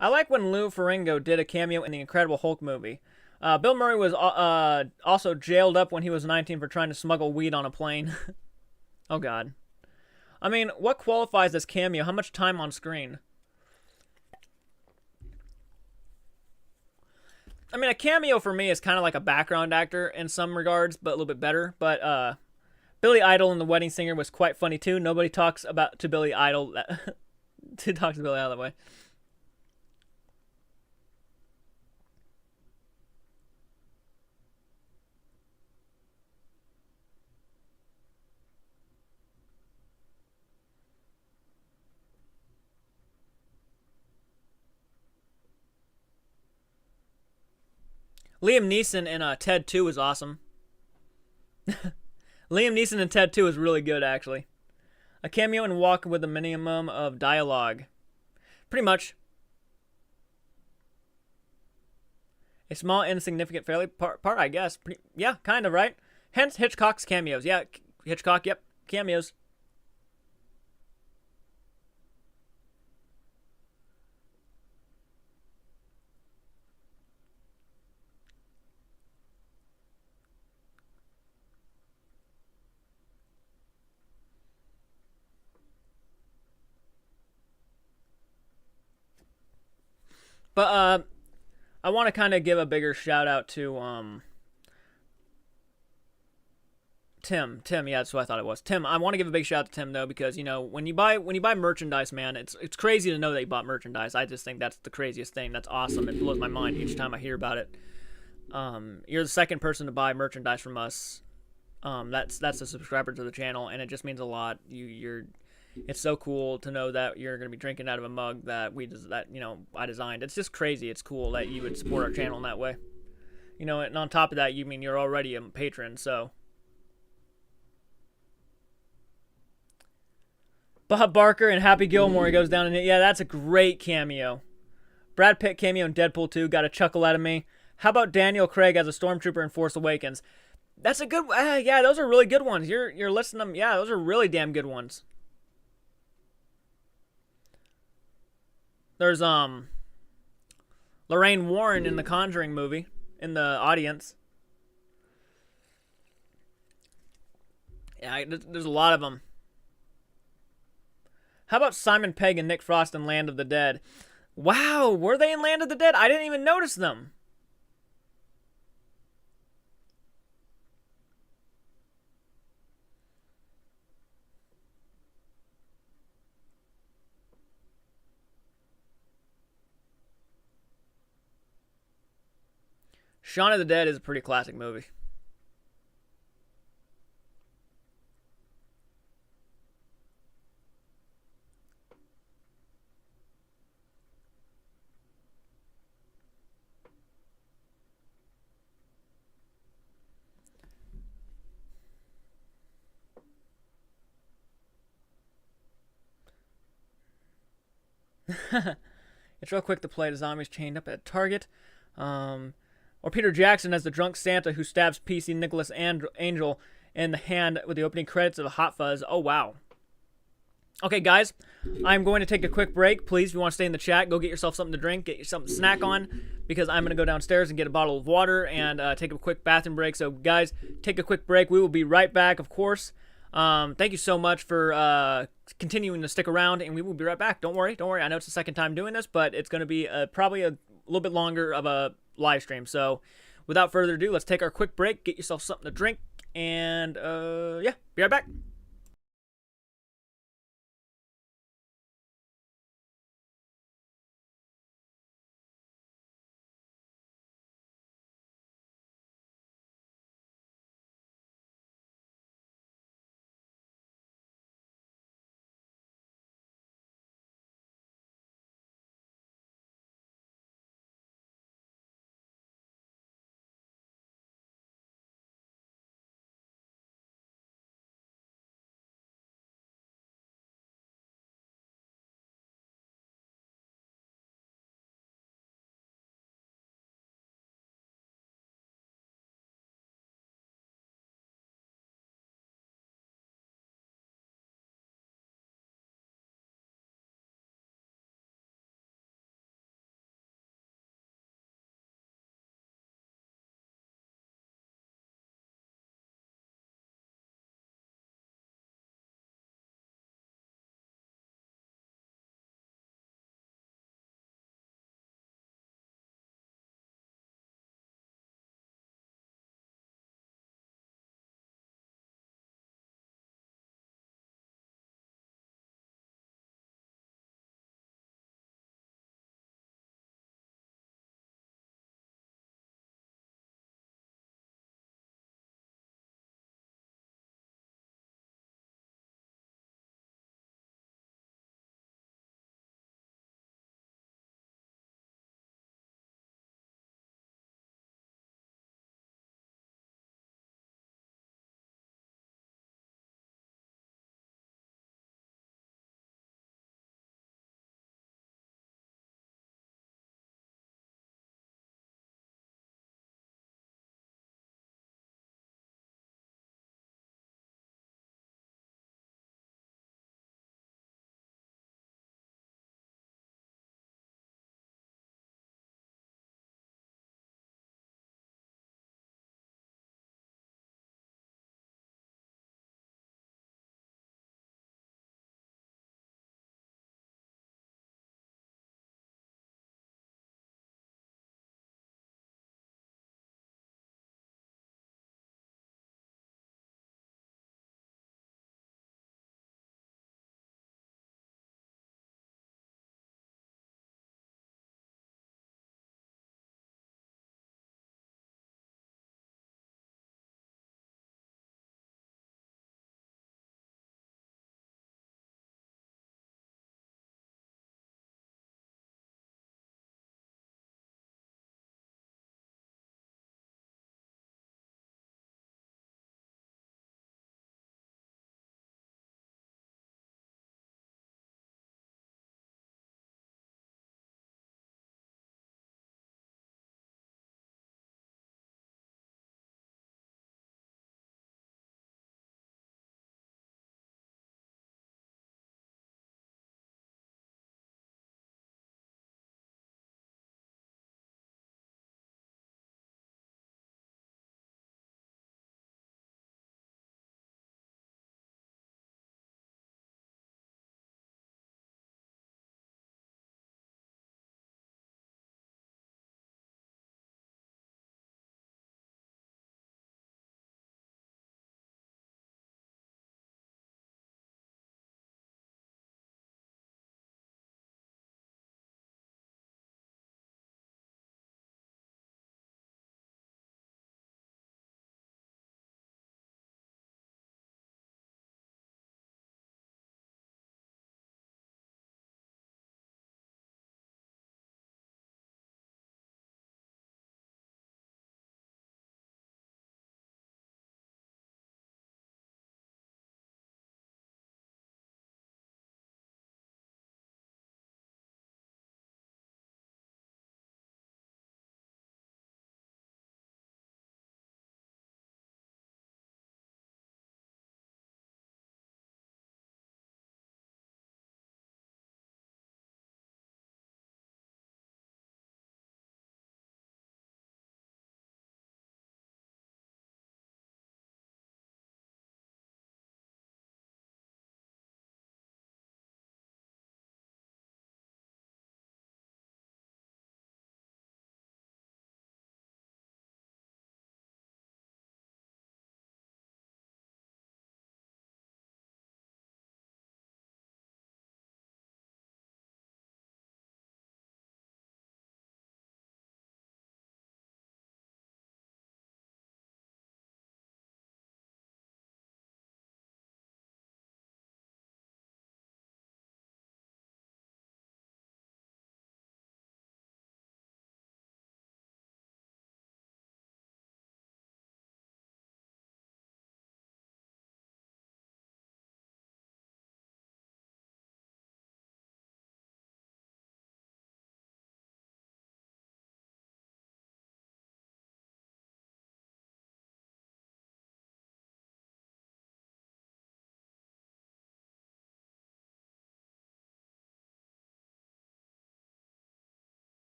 I like when Lou Ferrigno did a cameo in the Incredible Hulk movie. Bill Murray was also jailed up when he was 19 for trying to smuggle weed on a plane. Oh, God. I mean, what qualifies as cameo? How much time on screen? I mean, a cameo for me is kind of like a background actor in some regards, but a little bit better. But Billy Idol in The Wedding Singer was quite funny, too. Nobody talks to Billy Idol to talk to Billy Idol that way. Liam Neeson in Ted 2 was awesome. Liam Neeson in Ted 2 is really good, actually. A cameo and walk with a minimum of dialogue. Pretty much. A small, insignificant fairly part, I guess. Yeah, kind of, right? Hence Hitchcock's cameos. Yeah, Hitchcock, yep, cameos. But I want to kind of give a bigger shout out to Tim, yeah, that's what I thought it was. Tim, I want to give a big shout out to Tim though, because when you buy merchandise, man, it's crazy to know that you bought merchandise. I just think that's the craziest thing. That's awesome. It blows my mind each time I hear about it. You're the second person to buy merchandise from us. That's a subscriber to the channel, and it just means a lot. It's so cool to know that you're gonna be drinking out of a mug that I designed. It's just crazy. It's cool that you would support our channel in that way. And on top of that, you're already a patron, so. Bob Barker and Happy Gilmore, he goes down in it. Yeah, that's a great cameo. Brad Pitt cameo in Deadpool 2 got a chuckle out of me. How about Daniel Craig as a stormtrooper in Force Awakens? That's a good. Yeah, those are really good ones. You're listing them. Yeah, those are really damn good ones. There's Lorraine Warren in the Conjuring movie in the audience. Yeah, there's a lot of them. How about Simon Pegg and Nick Frost in Land of the Dead? Wow, were they in Land of the Dead? I didn't even notice them. Shaun of the Dead is a pretty classic movie. It's real quick to play the zombies chained up at Target. Or Peter Jackson as the drunk Santa who stabs PC Nicholas Angel in the hand with the opening credits of Hot Fuzz. Oh, wow. Okay, guys, I'm going to take a quick break. Please, if you want to stay in the chat, go get yourself something to drink, get yourself something to snack on, because I'm going to go downstairs and get a bottle of water and take a quick bathroom break. So, guys, take a quick break. We will be right back, of course. Thank you so much for continuing to stick around, and we will be right back. Don't worry. I know it's the second time doing this, but it's going to be probably a little bit longer of a live stream. So without further ado, let's take our quick break, get yourself something to drink, and yeah, be right back.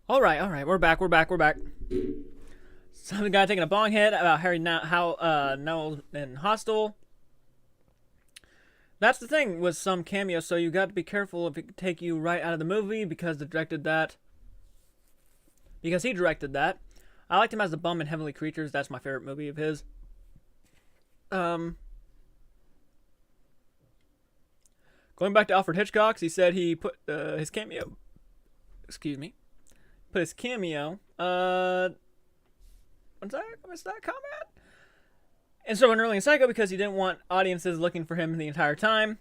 All right, we're back. Some guy taking a bong hit about Noel and Hostel. That's the thing with some cameos, so you got to be careful if it could take you right out of the movie because he directed that. I liked him as the bum in Heavenly Creatures. That's my favorite movie of his. Going back to Alfred Hitchcock, he said he put his cameo. Excuse me. Put his cameo. What's that comment? And so early in Psycho because he didn't want audiences looking for him the entire time.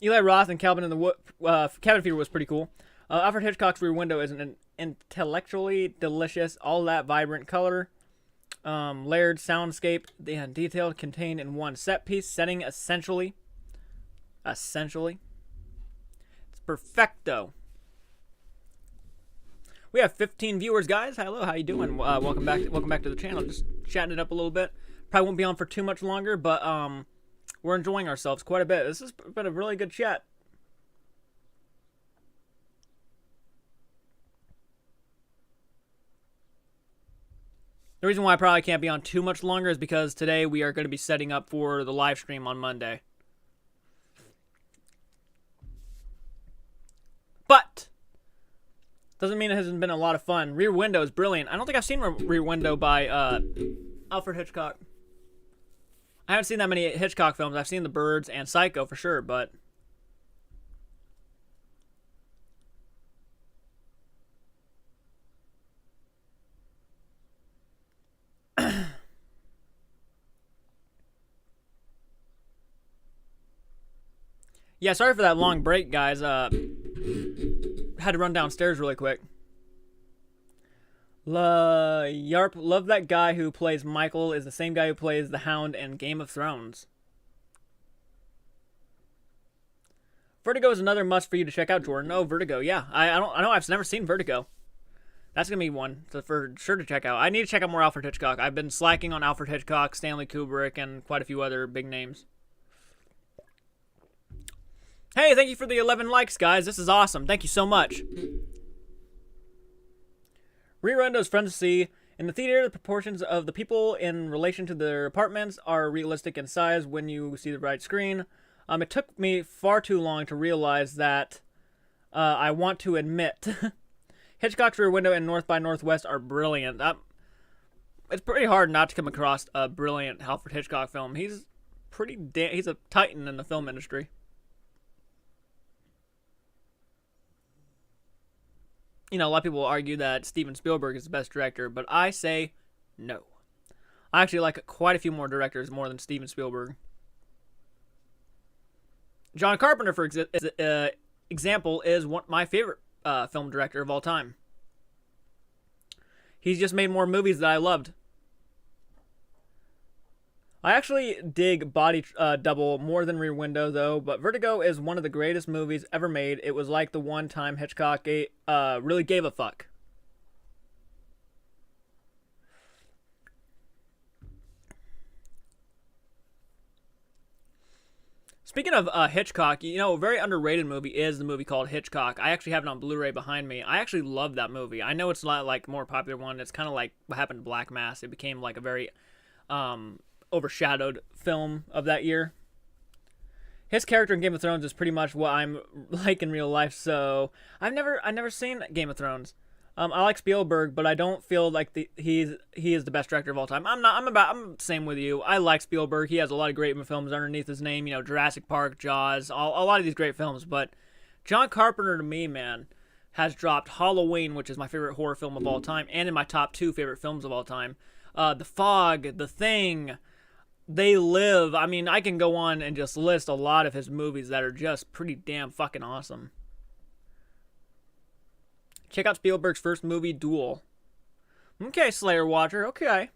Eli Roth and Cabin Fever was pretty cool. Alfred Hitchcock's Rear Window is an intellectually delicious, all that vibrant color, layered soundscape, and detailed, contained in one set piece setting. Essentially, it's perfecto. We have 15 viewers, guys. Hello, how you doing? Welcome back to the channel. Just chatting it up a little bit. Probably won't be on for too much longer, but we're enjoying ourselves quite a bit. This has been a really good chat. The reason why I probably can't be on too much longer is because today we are going to be setting up for the live stream on Monday. But doesn't mean it hasn't been a lot of fun. Rear Window is brilliant. I don't think I've seen Rear Window by Alfred Hitchcock. I haven't seen that many Hitchcock films. I've seen The Birds and Psycho for sure, but yeah, sorry for that long break, guys. Had to run downstairs really quick. Yarp, love that guy who plays Michael is the same guy who plays the Hound in Game of Thrones. Vertigo is another must for you to check out, Jordan. Oh, Vertigo, yeah. I know I've never seen Vertigo. That's gonna be one for sure to check out. I need to check out more Alfred Hitchcock. I've been slacking on Alfred Hitchcock, Stanley Kubrick, and quite a few other big names. Hey, thank you for the 11 likes, guys. This is awesome. Thank you so much. Rear Window's fun to see. In the theater, the proportions of the people in relation to their apartments are realistic in size when you see the right screen. It took me far too long to realize that. I want to admit. Hitchcock's Rear Window and North by Northwest are brilliant. It's pretty hard not to come across a brilliant Alfred Hitchcock film. He's a titan in the film industry. You know, a lot of people will argue that Steven Spielberg is the best director, but I say no. I actually like quite a few more directors more than Steven Spielberg. John Carpenter, for example, is my favorite film director of all time. He's just made more movies that I loved. I actually dig Body Double more than Rear Window, though, but Vertigo is one of the greatest movies ever made. It was like the one time Hitchcock really gave a fuck. Speaking of Hitchcock, you know, a very underrated movie is the movie called Hitchcock. I actually have it on Blu-ray behind me. I actually love that movie. I know it's not like more popular one. It's kind of like what happened to Black Mass. It became like a very overshadowed film of that year. His character in Game of Thrones is pretty much what I'm like in real life. So I've never seen Game of Thrones. I like Spielberg, but I don't feel like he is the best director of all time. I'm the same with you. I like Spielberg. He has a lot of great films underneath his name. You know, Jurassic Park, Jaws, a lot of these great films. But John Carpenter, to me, man, has dropped Halloween, which is my favorite horror film of all time, and in my top 2 favorite films of all time. The Fog, The Thing, They Live. I mean, I can go on and just list a lot of his movies that are just pretty damn fucking awesome. Check out Spielberg's first movie, Duel. Okay, Slayer Watcher, okay.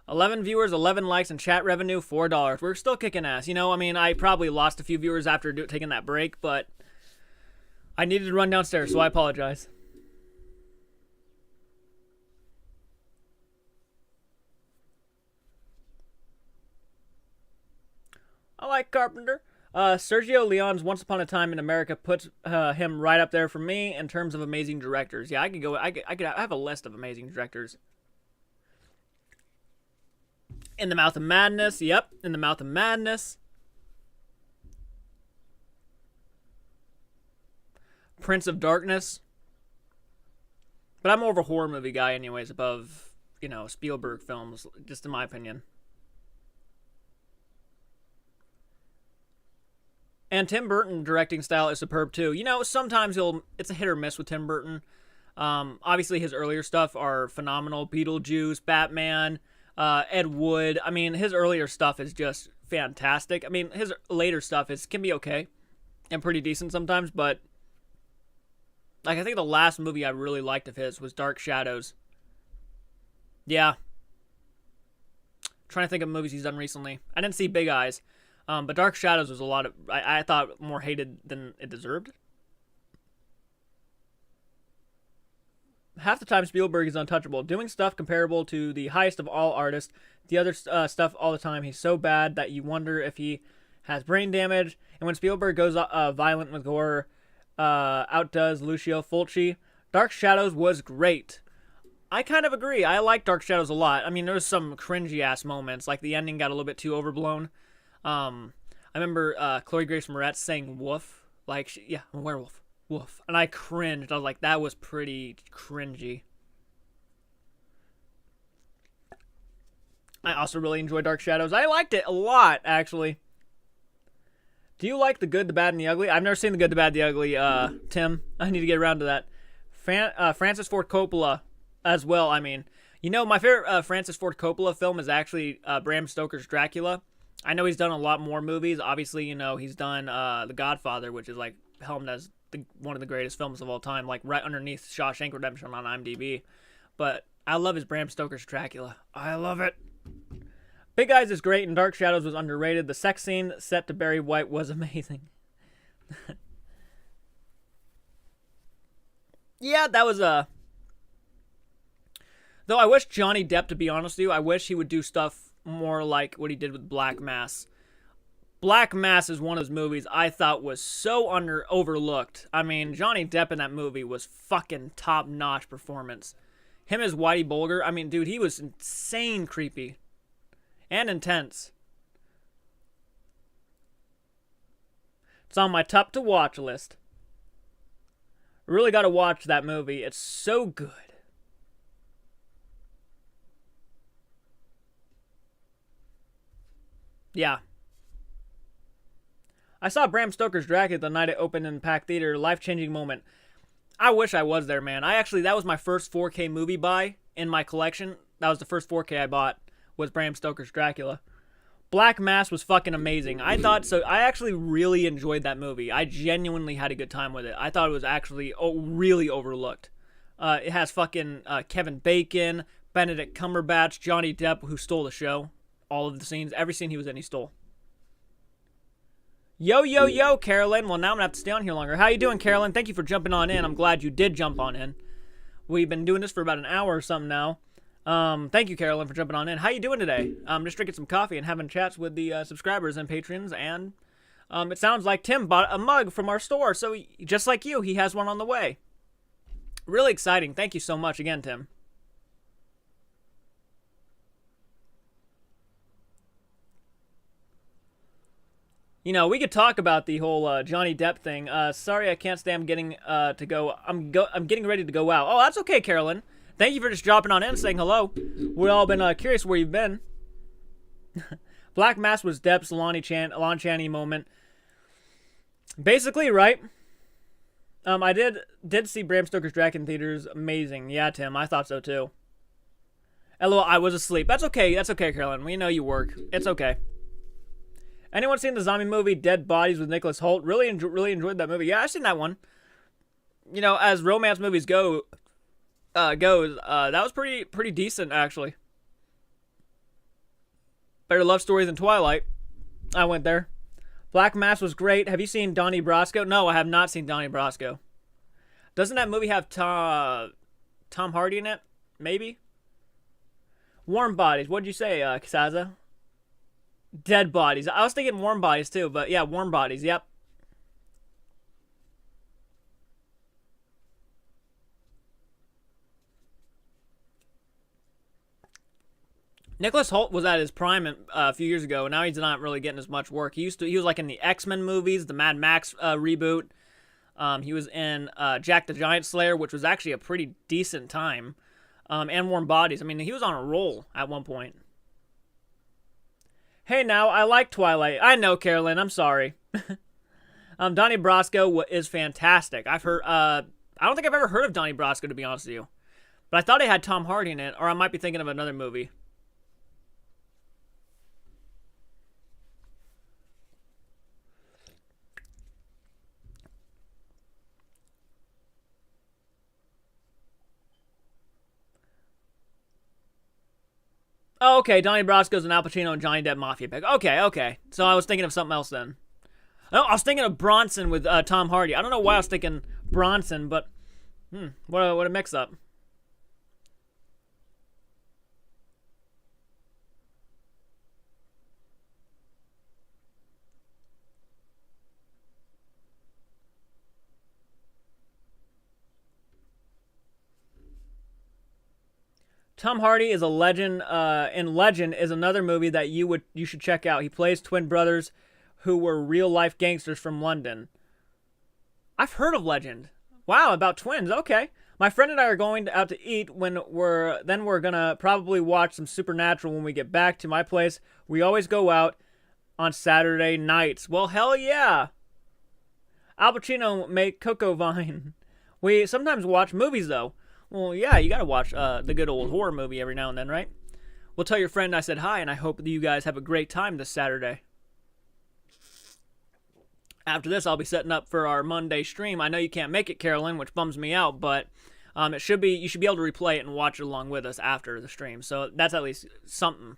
$11 viewers, 11 likes, and chat revenue, $4. We're still kicking ass. You know, I mean, I probably lost a few viewers after taking that break, but I needed to run downstairs, so I apologize. like Carpenter. Sergio Leone's Once Upon a Time in America puts him right up there for me in terms of amazing directors. Yeah, I could go. I have a list of amazing directors. In the Mouth of Madness. Yep, In the Mouth of Madness. Prince of Darkness. But I'm more of a horror movie guy anyways, above, Spielberg films, just in my opinion. And Tim Burton directing style is superb too. Sometimes it's a hit or miss with Tim Burton. Obviously his earlier stuff are phenomenal. Beetlejuice, Batman, Ed Wood. I mean, his earlier stuff is just fantastic. I mean, his later stuff can be okay and pretty decent sometimes, but I think the last movie I really liked of his was Dark Shadows. Yeah. Trying to think of movies he's done recently. I didn't see Big Eyes. But Dark Shadows was I thought, more hated than it deserved. Half the time Spielberg is untouchable, doing stuff comparable to the highest of all artists. The other stuff all the time, he's so bad that you wonder if he has brain damage. And when Spielberg goes violent with gore, outdoes Lucio Fulci. Dark Shadows was great. I kind of agree. I like Dark Shadows a lot. I mean, there was some cringy-ass moments, like the ending got a little bit too overblown. I remember Chloe Grace Moretz saying woof, like, I'm a werewolf, woof. And I cringed. I was like, that was pretty cringy. I also really enjoyed Dark Shadows. I liked it a lot, actually. Do you like The Good, the Bad, and the Ugly? I've never seen The Good, the Bad, the Ugly, Tim. I need to get around to that. Francis Ford Coppola as well, I mean. My favorite Francis Ford Coppola film is actually Bram Stoker's Dracula. I know he's done a lot more movies. Obviously, he's done The Godfather, which is, helmed as one of the greatest films of all time, right underneath Shawshank Redemption on IMDb. But I love his Bram Stoker's Dracula. I love it. Big Eyes is great, and Dark Shadows was underrated. The sex scene set to Barry White was amazing. Yeah, that was Though I wish Johnny Depp, to be honest with you, I wish he would do stuff more like what he did with Black Mass. Black Mass is one of those movies I thought was so overlooked. I mean, Johnny Depp in that movie was fucking top-notch performance. Him as Whitey Bulger, I mean, dude, he was insane creepy. And intense. It's on my top to watch list. Really got to watch that movie. It's so good. Yeah. I saw Bram Stoker's Dracula the night it opened in Pack Theater. Life-changing moment. I wish I was there, man. That was my first 4K movie buy in my collection. That was the first 4K I bought. Was Bram Stoker's Dracula. Black Mass was fucking amazing. I thought so. I actually really enjoyed that movie. I genuinely had a good time with it. I thought it was actually really overlooked. It has fucking Kevin Bacon, Benedict Cumberbatch, Johnny Depp, who stole the show. All of the scenes. Every scene he was in, he stole. Yo, Carolyn. Well, now I'm going to have to stay on here longer. How you doing, Carolyn? Thank you for jumping on in. I'm glad you did jump on in. We've been doing this for about an hour or something now. Thank you, Carolyn, for jumping on in. How you doing today? Just drinking some coffee and having chats with the subscribers and patrons, and it sounds like Tim bought a mug from our store, so just like you, he has one on the way. Really exciting. Thank you so much again, Tim. We could talk about the whole Johnny Depp thing. Sorry, I can't stay. I'm getting to go. I'm getting ready to go out. Oh, that's okay, Carolyn. Thank you for just dropping on in and saying hello. We've all been curious where you've been. Black Mass was Depp's Lon Chaney moment. Basically, right? I did see Bram Stoker's Dracula in theaters. Amazing. Yeah, Tim, I thought so too. LOL, I was asleep. That's okay. That's okay, Carolyn. We know you work. It's okay. Anyone seen the zombie movie Dead Bodies with Nicholas Holt? Really enjoyed that movie. Yeah, I've seen that one. As romance movies goes, that was pretty decent, actually. Better love story than Twilight. I went there. Black Mass was great. Have you seen Donnie Brasco? No, I have not seen Donnie Brasco. Doesn't that movie have Tom Hardy in it? Maybe. Warm Bodies. What'd you say, Kasaza? Dead bodies. I was thinking warm bodies too, but yeah, warm bodies. Yep. Nicholas Holt was at his prime a few years ago. Now he's not really getting as much work. He was like in the X-Men movies, the Mad Max reboot. He was in Jack the Giant Slayer, which was actually a pretty decent time. And Warm Bodies. I mean, he was on a roll at one point. Hey, now, I like Twilight. I know, Carolyn. I'm sorry. Donnie Brasco is fantastic. I've heard. I don't think I've ever heard of Donnie Brasco, to be honest with you. But I thought it had Tom Hardy in it, or I might be thinking of another movie. Oh, okay. Donnie Brasco's an Al Pacino and Johnny Depp mafia pick. Okay, okay. So I was thinking of something else then. Oh, I was thinking of Bronson with Tom Hardy. I don't know why I was thinking Bronson, but what a mix-up. Tom Hardy is a legend. In Legend is another movie that you should check out. He plays twin brothers who were real life gangsters from London. I've heard of Legend. Wow, about twins. Okay. My friend and I are going out to eat we're gonna probably watch some Supernatural when we get back to my place. We always go out on Saturday nights. Well, hell yeah. Al Pacino make Coco Vine. We sometimes watch movies though. Well, yeah, you gotta watch the good old horror movie every now and then, right? Well, tell your friend I said hi, and I hope that you guys have a great time this Saturday. After this, I'll be setting up for our Monday stream. I know you can't make it, Carolyn, which bums me out, but you should be able to replay it and watch it along with us after the stream. So that's at least something.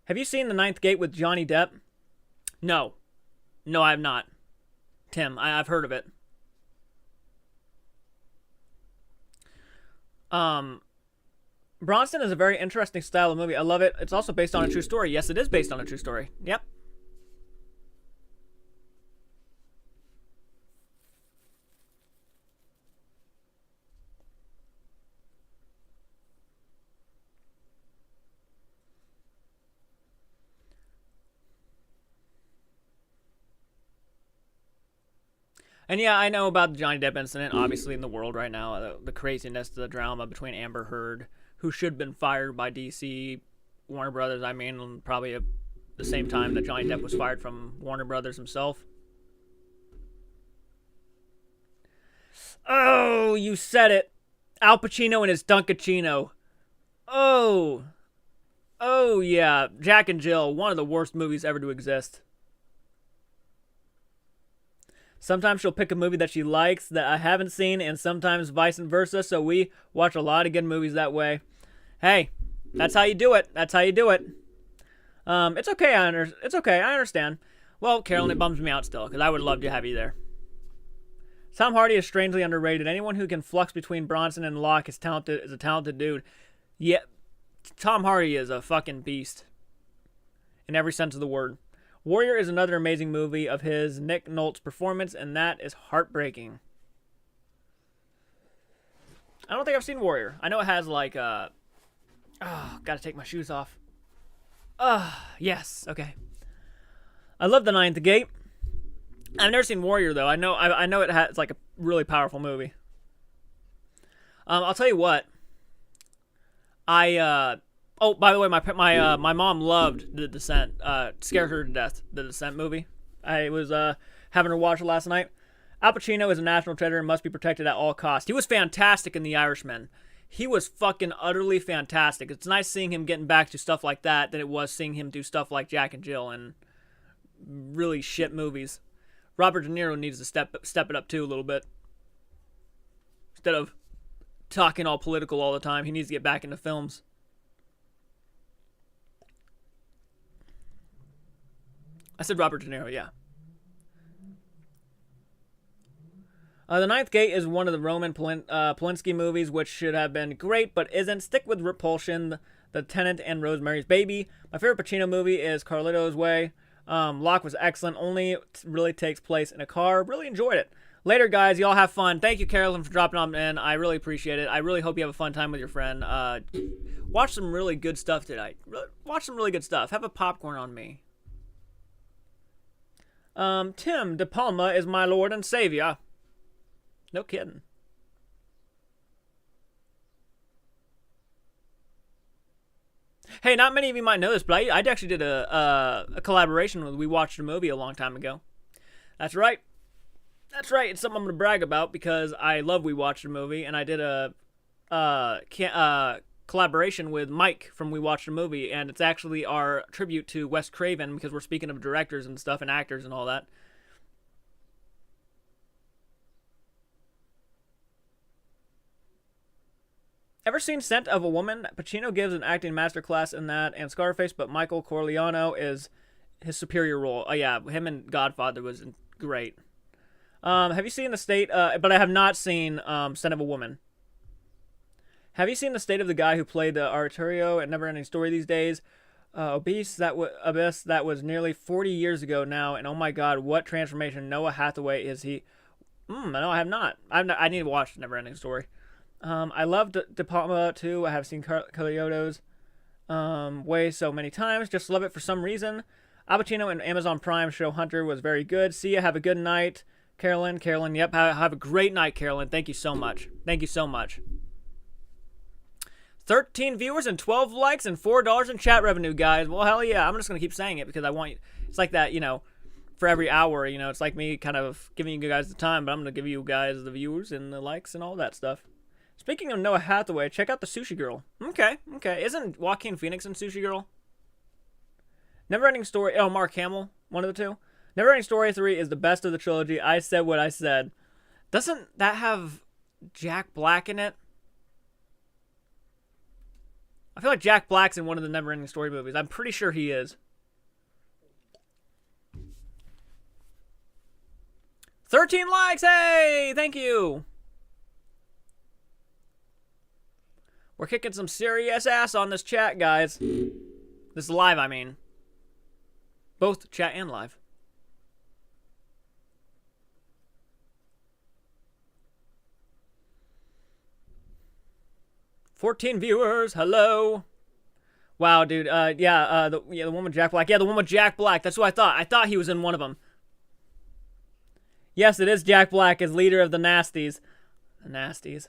Have you seen The Ninth Gate with Johnny Depp? No. No, I have not. Tim, I've heard of it. Bronson is a very interesting style of movie. I love it. It's also based on a true story. Yes, it is based on a true story. Yep. And yeah, I know about the Johnny Depp incident, obviously, in the world right now. The craziness, the drama between Amber Heard, who should have been fired by DC, Warner Brothers, I mean, probably at the same time that Johnny Depp was fired from Warner Brothers himself. Oh, you said it. Al Pacino and his Dunkachino. Oh. Oh, yeah. Jack and Jill, one of the worst movies ever to exist. Sometimes she'll pick a movie that she likes that I haven't seen, and sometimes vice versa, so we watch a lot of good movies that way. Hey, that's how you do it. That's how you do it. It's okay, I understand. Well, Carolyn, it bums me out still, because I would love to have you there. Tom Hardy is strangely underrated. Anyone who can flux between Bronson and Locke is a talented dude. Yeah, Tom Hardy is a fucking beast. In every sense of the word. Warrior is another amazing movie of his, Nick Nolte's performance, and that is heartbreaking. I don't think I've seen Warrior. I know it has like gotta take my shoes off. Yes, okay. I love The Ninth Gate. I've never seen Warrior though. I know it has like a really powerful movie. I'll tell you what. Oh, by the way, my mom loved The Descent. Scared her to death. The Descent movie. I was having her watch it last night. Al Pacino is a national treasure and must be protected at all costs. He was fantastic in The Irishman. He was fucking utterly fantastic. It's nice seeing him getting back to stuff like that than it was seeing him do stuff like Jack and Jill and really shit movies. Robert De Niro needs to step it up too a little bit. Instead of talking all political all the time, he needs to get back into films. I said Robert De Niro, yeah. The Ninth Gate is one of the Roman Polanski movies, which should have been great, but isn't. Stick with Repulsion. The Tenant and Rosemary's Baby. My favorite Pacino movie is Carlito's Way. Locke was excellent, only really takes place in a car. Really enjoyed it. Later, guys. Y'all have fun. Thank you, Carolyn, for dropping on in. I really appreciate it. I really hope you have a fun time with your friend. Watch some really good stuff tonight. Watch some really good stuff. Have a popcorn on me. Tim De Palma is my Lord and Savior. No kidding. Hey, not many of you might know this, but I actually did a collaboration with We Watched a Movie a long time ago. That's right. That's right. It's something I'm going to brag about because I love We Watched a Movie, and I did a collaboration with Mike from We Watched a Movie, and it's actually our tribute to Wes Craven because we're speaking of directors and stuff and actors and all that. Ever seen Scent of a Woman? Pacino gives an acting masterclass in that, and Scarface, but Michael Corleone is his superior role. Oh yeah, him and Godfather was great. Have you seen The State? But I have not seen Scent of a Woman. Have you seen The State of the guy who played the Arturo at Never Ending Story these days? Abyss, that was nearly 40 years ago now, and oh my god, what transformation. Noah Hathaway is he? No, I have not. I need to watch Never Ending Story. I love De Palma too. I have seen Carlito's Way so many times. Just love it for some reason. Al Pacino and Amazon Prime show Hunter was very good. See ya. Have a good night. Carolyn, yep. Have a great night, Carolyn. Thank you so much. Thank you so much. 13 viewers and 12 likes and $4 in chat revenue, guys. Well, hell yeah. I'm just going to keep saying it because I want you. It's like that, for every hour, it's like me kind of giving you guys the time, but I'm going to give you guys the views and the likes and all that stuff. Speaking of Noah Hathaway, check out The Sushi Girl. Okay. Isn't Joaquin Phoenix in Sushi Girl? Neverending Story. Oh, Mark Hamill, one of the two. Neverending Story 3 is the best of the trilogy. I said what I said. Doesn't that have Jack Black in it? I feel like Jack Black's in one of the Neverending Story movies. I'm pretty sure he is. 13 likes! Hey! Thank you! We're kicking some serious ass on this chat, guys. This is live, I mean. Both chat and live. $14 viewers. Hello. Wow, dude. The one with Jack Black. Yeah, the one with Jack Black. That's what I thought. I thought he was in one of them. Yes, it is Jack Black as leader of the Nasties. The Nasties.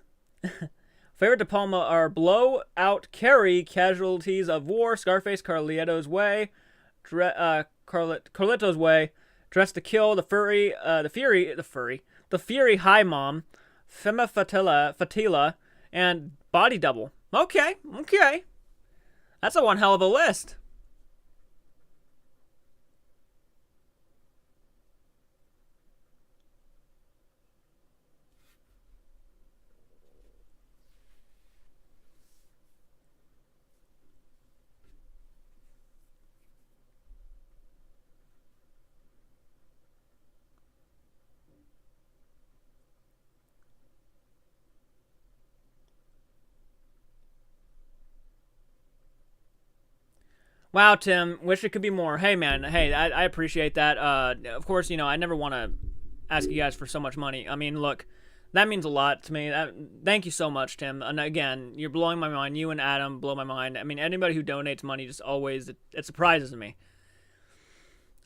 Favorite De Palma are Blowout Carey, Casualties of War, Scarface, Carlito's Way, Carlito's Way, Dress to Kill, The Fury, High Mom, Femme Fatila, and Body Double. Okay. That's a one hell of a list. Wow, Tim. Wish it could be more. Hey, man. Hey, I appreciate that. Of course, I never want to ask you guys for so much money. I mean, look, that means a lot to me. Thank you so much, Tim. And again, you're blowing my mind. You and Adam blow my mind. I mean, anybody who donates money just always, it surprises me.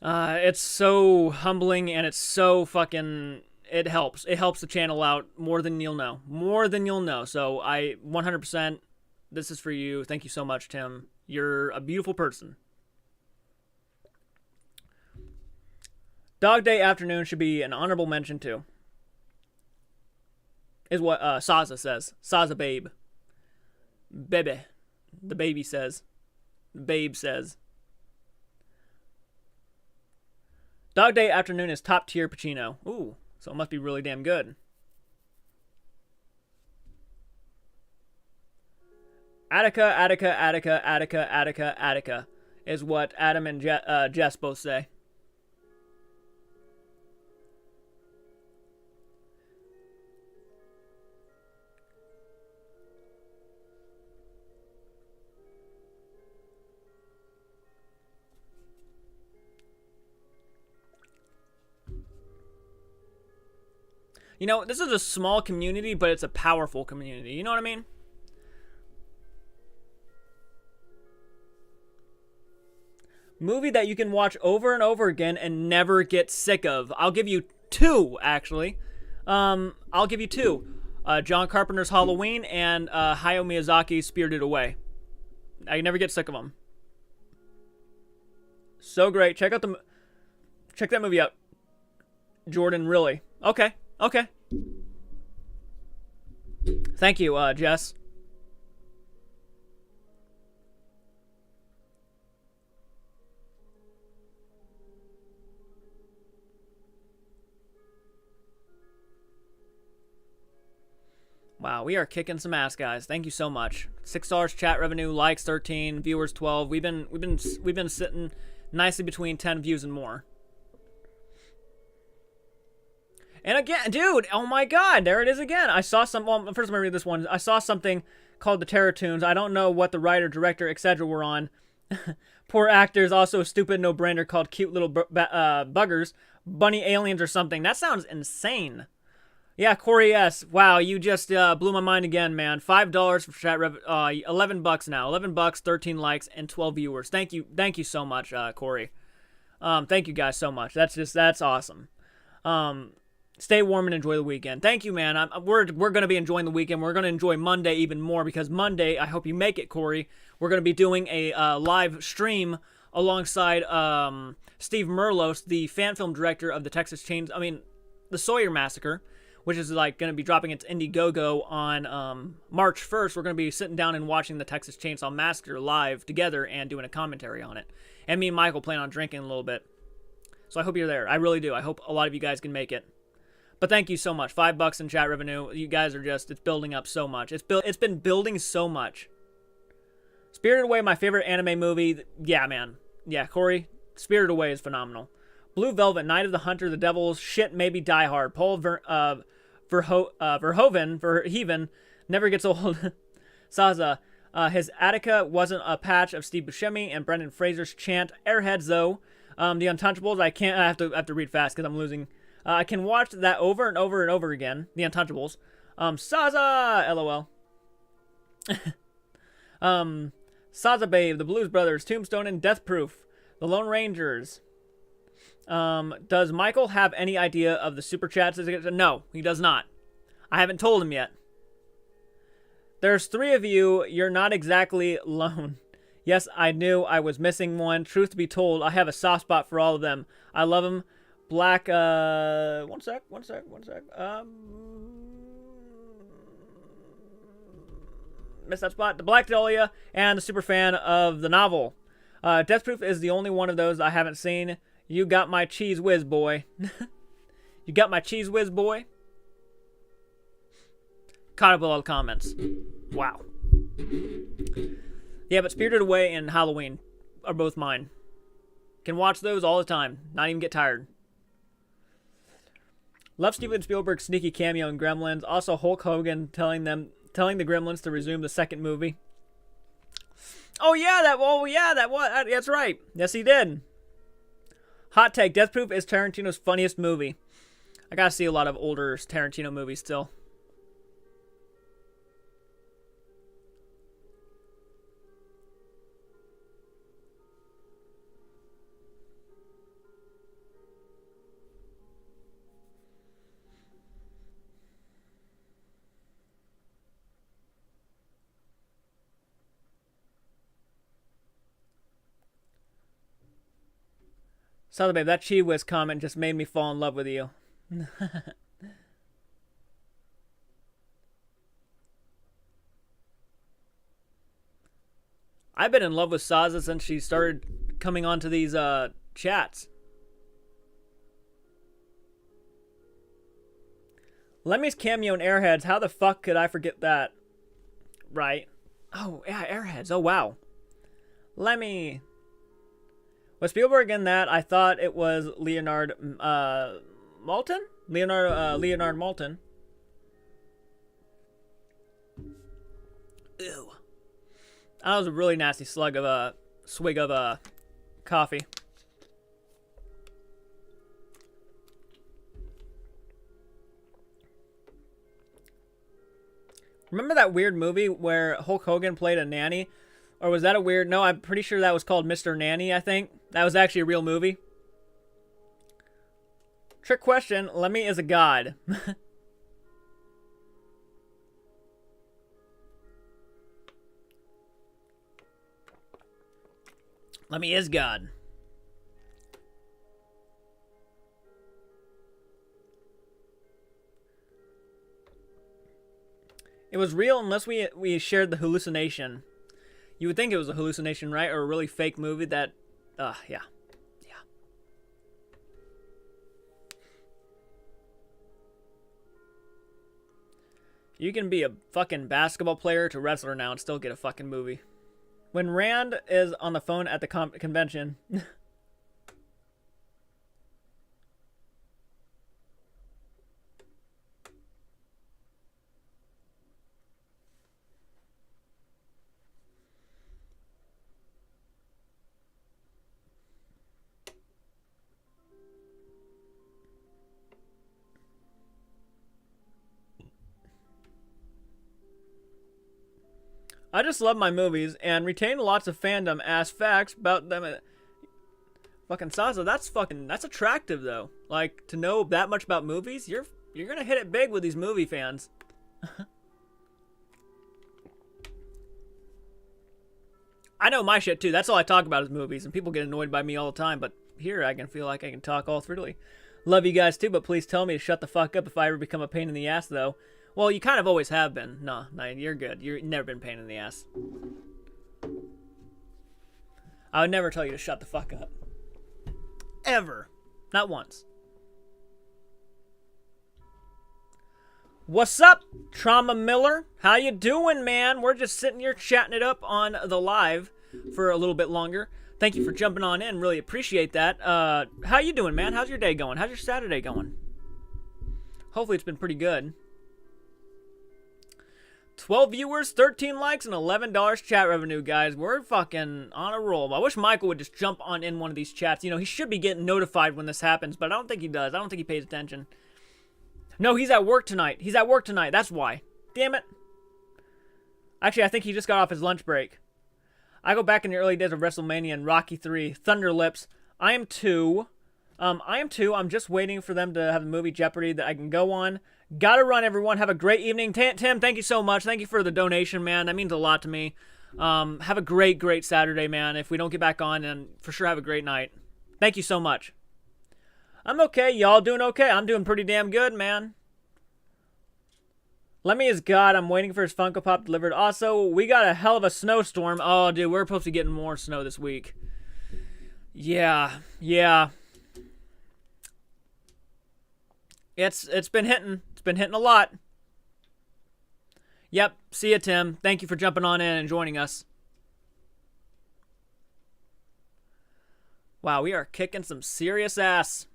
It's so humbling and it's so fucking, it helps. It helps the channel out more than you'll know. So I 100%, this is for you. Thank you so much, Tim. You're a beautiful person. Dog Day Afternoon should be an honorable mention too. Is what Saza says. Saza babe. Bebe. The baby says. The babe says. Dog Day Afternoon is top tier Pacino. Ooh, so it must be really damn good. Attica is what Adam and Jess both say. You know, this is a small community, but it's a powerful community. You know what I mean? Movie that you can watch over and over again and never get sick of. I'll give you 2, actually. I'll give you 2. John Carpenter's Halloween and Hayao Miyazaki's Spirited Away. I never get sick of them. So great. Check that movie out. Jordan, really. Okay. Thank you, Jess. Wow, we are kicking some ass, guys. Thank you so much. $6 chat revenue, likes 13, viewers 12. We've been sitting nicely between 10 views and more. And again, dude, oh my god, there it is again. I saw some, well, first I'm gonna read this one. I saw something called the Terror Tunes. I don't know what the writer, director, etc. were on. Poor actors, also a stupid no-brainer called Cute Little Buggers, Bunny Aliens or something. That sounds insane. Yeah, Corey S. Wow, you just blew my mind again, man. $5 for chat rev. $11 now. $11, 13 likes, and 12 viewers. Thank you so much, Corey. Thank you guys so much. That's awesome. Stay warm and enjoy the weekend. Thank you, man. We're gonna be enjoying the weekend. We're gonna enjoy Monday even more because Monday, I hope you make it, Corey. We're gonna be doing a live stream alongside Steve Merlos, the fan film director of the the Sawyer Massacre, which is like going to be dropping its Indiegogo on March 1st. We're going to be sitting down and watching the Texas Chainsaw Massacre live together and doing a commentary on it. And me and Michael plan on drinking a little bit. So I hope you're there. I really do. I hope a lot of you guys can make it. But thank you so much. $5 in chat revenue. You guys are it's building up so much. It's been building so much. Spirited Away, my favorite anime movie. Yeah, man. Yeah, Corey, Spirited Away is phenomenal. Blue Velvet, Night of the Hunter, The Devils, shit, maybe Die Hard. Paul Verhoeven never gets old. Saza, his Attica wasn't a patch of Steve Buscemi and Brendan Fraser's chant. Airheads, though. The Untouchables, I have to read fast because I'm losing. I can watch that over and over and over again. The Untouchables. Saza, LOL. Saza Babe, The Blues Brothers, Tombstone, and Death Proof. The Lone Rangers. Does Michael have any idea of the super chats? No, he does not. I haven't told him yet. There's 3 of you. You're not exactly lone. Yes, I knew I was missing one. Truth be told, I have a soft spot for all of them. I love them. Black, one sec. Missed that spot. The Black Dahlia and the super fan of the novel. Death Proof is the only one of those I haven't seen. You got my cheese whiz, boy. You got my cheese whiz, boy. Caught up with all the comments. Wow. Yeah, but Spirited Away and Halloween are both mine. Can watch those all the time. Not even get tired. Love Steven Spielberg's sneaky cameo in Gremlins. Also Hulk Hogan telling the Gremlins to resume the second movie. Oh yeah, that's right. Yes, he did. Hot take, Death Proof is Tarantino's funniest movie. I gotta see a lot of older Tarantino movies still. Sorry, babe, that Chi Whiz comment just made me fall in love with you. I've been in love with Saza since she started coming onto these chats. Lemmy's cameo in Airheads. How the fuck could I forget that? Right. Oh, yeah, Airheads. Oh, wow. Lemmy. Was Spielberg in that? I thought it was Leonard Maltin? Leonard Maltin. Ew. That was a really nasty swig of coffee. Remember that weird movie where Hulk Hogan played a nanny? Or was that a weird... No, I'm pretty sure that was called Mr. Nanny, I think. That was actually a real movie. Trick question. Lemmy is a god. Lemmy is God. It was real unless we shared the hallucination. You would think it was a hallucination, right? Or a really fake movie that... yeah. Yeah. You can be a fucking basketball player to wrestler now and still get a fucking movie. When Rand is on the phone at the convention... I just love my movies and retain lots of fandom ass facts about them. Fucking Sasa, that's attractive though. Like, to know that much about movies, you're gonna hit it big with these movie fans. I know my shit too. That's all I talk about is movies, and people get annoyed by me all the time. But here, I can feel like I can talk all freely. Love you guys too, but please tell me to shut the fuck up if I ever become a pain in the ass though. Well, you kind of always have been. No, you're good. You've never been a pain in the ass. I would never tell you to shut the fuck up. Ever. Not once. What's up, Trauma Miller? How you doing, man? We're just sitting here chatting it up on the live for a little bit longer. Thank you for jumping on in. Really appreciate that. How you doing, man? How's your day going? How's your Saturday going? Hopefully it's been pretty good. 12 viewers, 13 likes, and $11 chat revenue, guys. We're fucking on a roll. I wish Michael would just jump on in one of these chats. You know, he should be getting notified when this happens, but I don't think he does. I don't think he pays attention. No, he's at work tonight. He's at work tonight. That's why. Damn it. Actually, I think he just got off his lunch break. I go back in the early days of WrestleMania and Rocky 3, Thunder Lips. I am 2. I'm just waiting for them to have the movie Jeopardy that I can go on. Gotta run, everyone. Have a great evening. Tim, thank you so much. Thank you for the donation, man. That means a lot to me. Have a great Saturday, man. If we don't get back on, then for sure have a great night. Thank you so much. I'm okay. Y'all doing okay? I'm doing pretty damn good, man. Lemmy is God. I'm waiting for his Funko Pop delivered. Also, we got a hell of a snowstorm. Oh, dude, we're supposed to be getting more snow this week. Yeah. It's been hitting. It's been hitting a lot. Yep. See ya, Tim. Thank you for jumping on in and joining us. Wow, we are kicking some serious ass.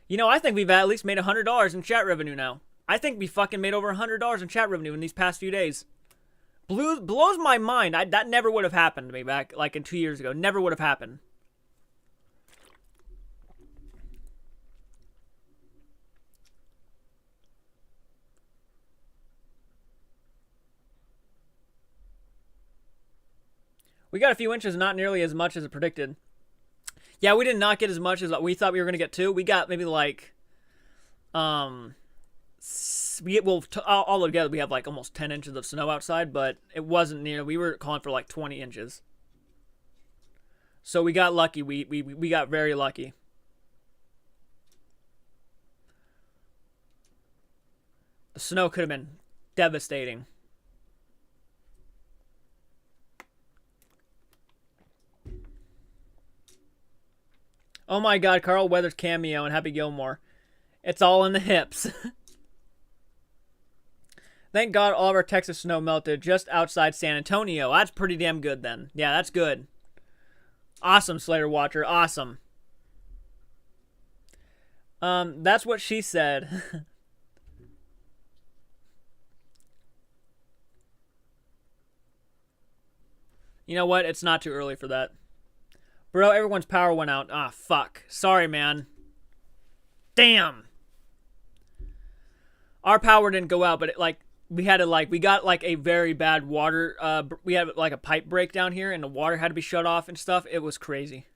You know, I think we've at least made $100 in chat revenue now. I think we fucking made over $100 in chat revenue in these past few days. Blows my mind. That never would have happened to me back like in 2 years ago. Never would have happened. We got a few inches, not nearly as much as predicted. Yeah, we did not get as much as we thought we were going to get too. We got maybe like, all together we have like almost 10 inches of snow outside, but it wasn't near. We were calling for like 20 inches. So we got lucky. We got very lucky. The snow could have been devastating. Oh my God, Carl Weathers cameo and Happy Gilmore. It's all in the hips. Thank God all of our Texas snow melted just outside San Antonio. That's pretty damn good then. Yeah, that's good. Awesome, Slater Watcher. Awesome. That's what she said. You know what? It's not too early for that. Bro, everyone's power went out. Ah, fuck. Sorry, man. Damn. Our power didn't go out, but we had to we got like a very bad water. We had like a pipe break down here, and the water had to be shut off and stuff. It was crazy.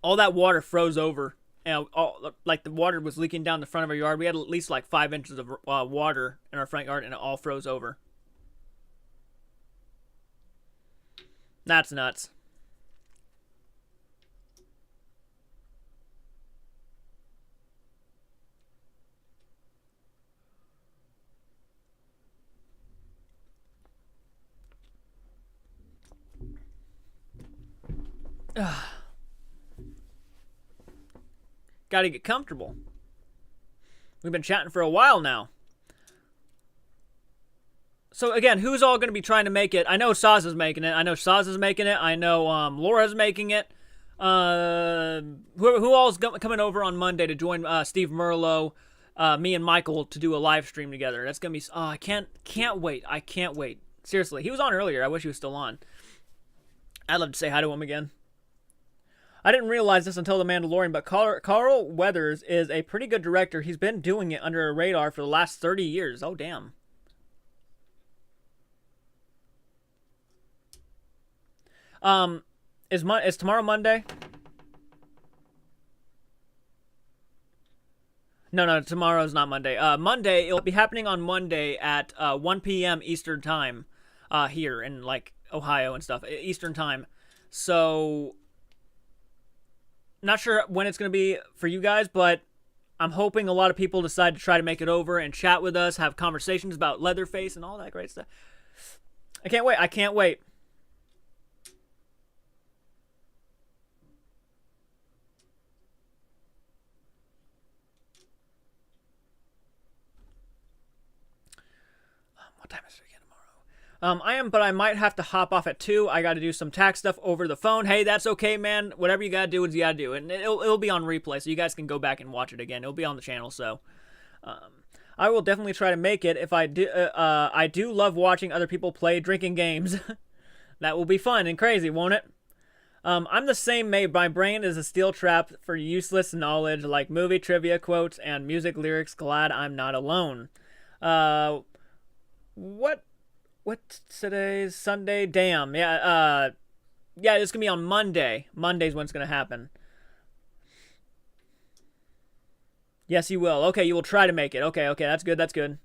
All that water froze over, and like the water was leaking down the front of our yard. We had at least like 5 inches of water in our front yard, and it all froze over. That's nuts. Gotta get comfortable. We've been chatting for a while now. So again, who's all going to be trying to make it? I know Saz is making it. I know Saz is making it. I know Laura's making it. Who all's coming over on Monday to join Steve Merlo, me and Michael to do a live stream together? That's gonna be. Oh, I can't wait. I can't wait. Seriously, he was on earlier. I wish he was still on. I'd love to say hi to him again. I didn't realize this until The Mandalorian, but Carl Weathers is a pretty good director. He's been doing it under a radar for the last 30 years. Oh, damn. Is tomorrow Monday? No, tomorrow's not Monday. Monday, it'll be happening on Monday at 1 p.m. Eastern Time here in, like, Ohio and stuff. Eastern Time. So, not sure when it's going to be for you guys, but I'm hoping a lot of people decide to try to make it over and chat with us, have conversations about Leatherface and all that great stuff. I can't wait. I can't wait. What time is it again tomorrow? I am, but I might have to hop off at 2. I got to do some tax stuff over the phone. Hey, that's okay, man. Whatever you got to do is you got to do. And it'll be on replay, so you guys can go back and watch it again. It'll be on the channel, so... I will definitely try to make it. If I do, I do love watching other people play drinking games. That will be fun and crazy, won't it? I'm the same, mate. My brain is a steel trap for useless knowledge like movie trivia quotes and music lyrics. Glad I'm not alone. What's today's Sunday? Damn. Yeah, it's gonna be on Monday. Monday's when it's gonna happen. Yes, you will. Okay, you will try to make it. Okay, that's good, that's good.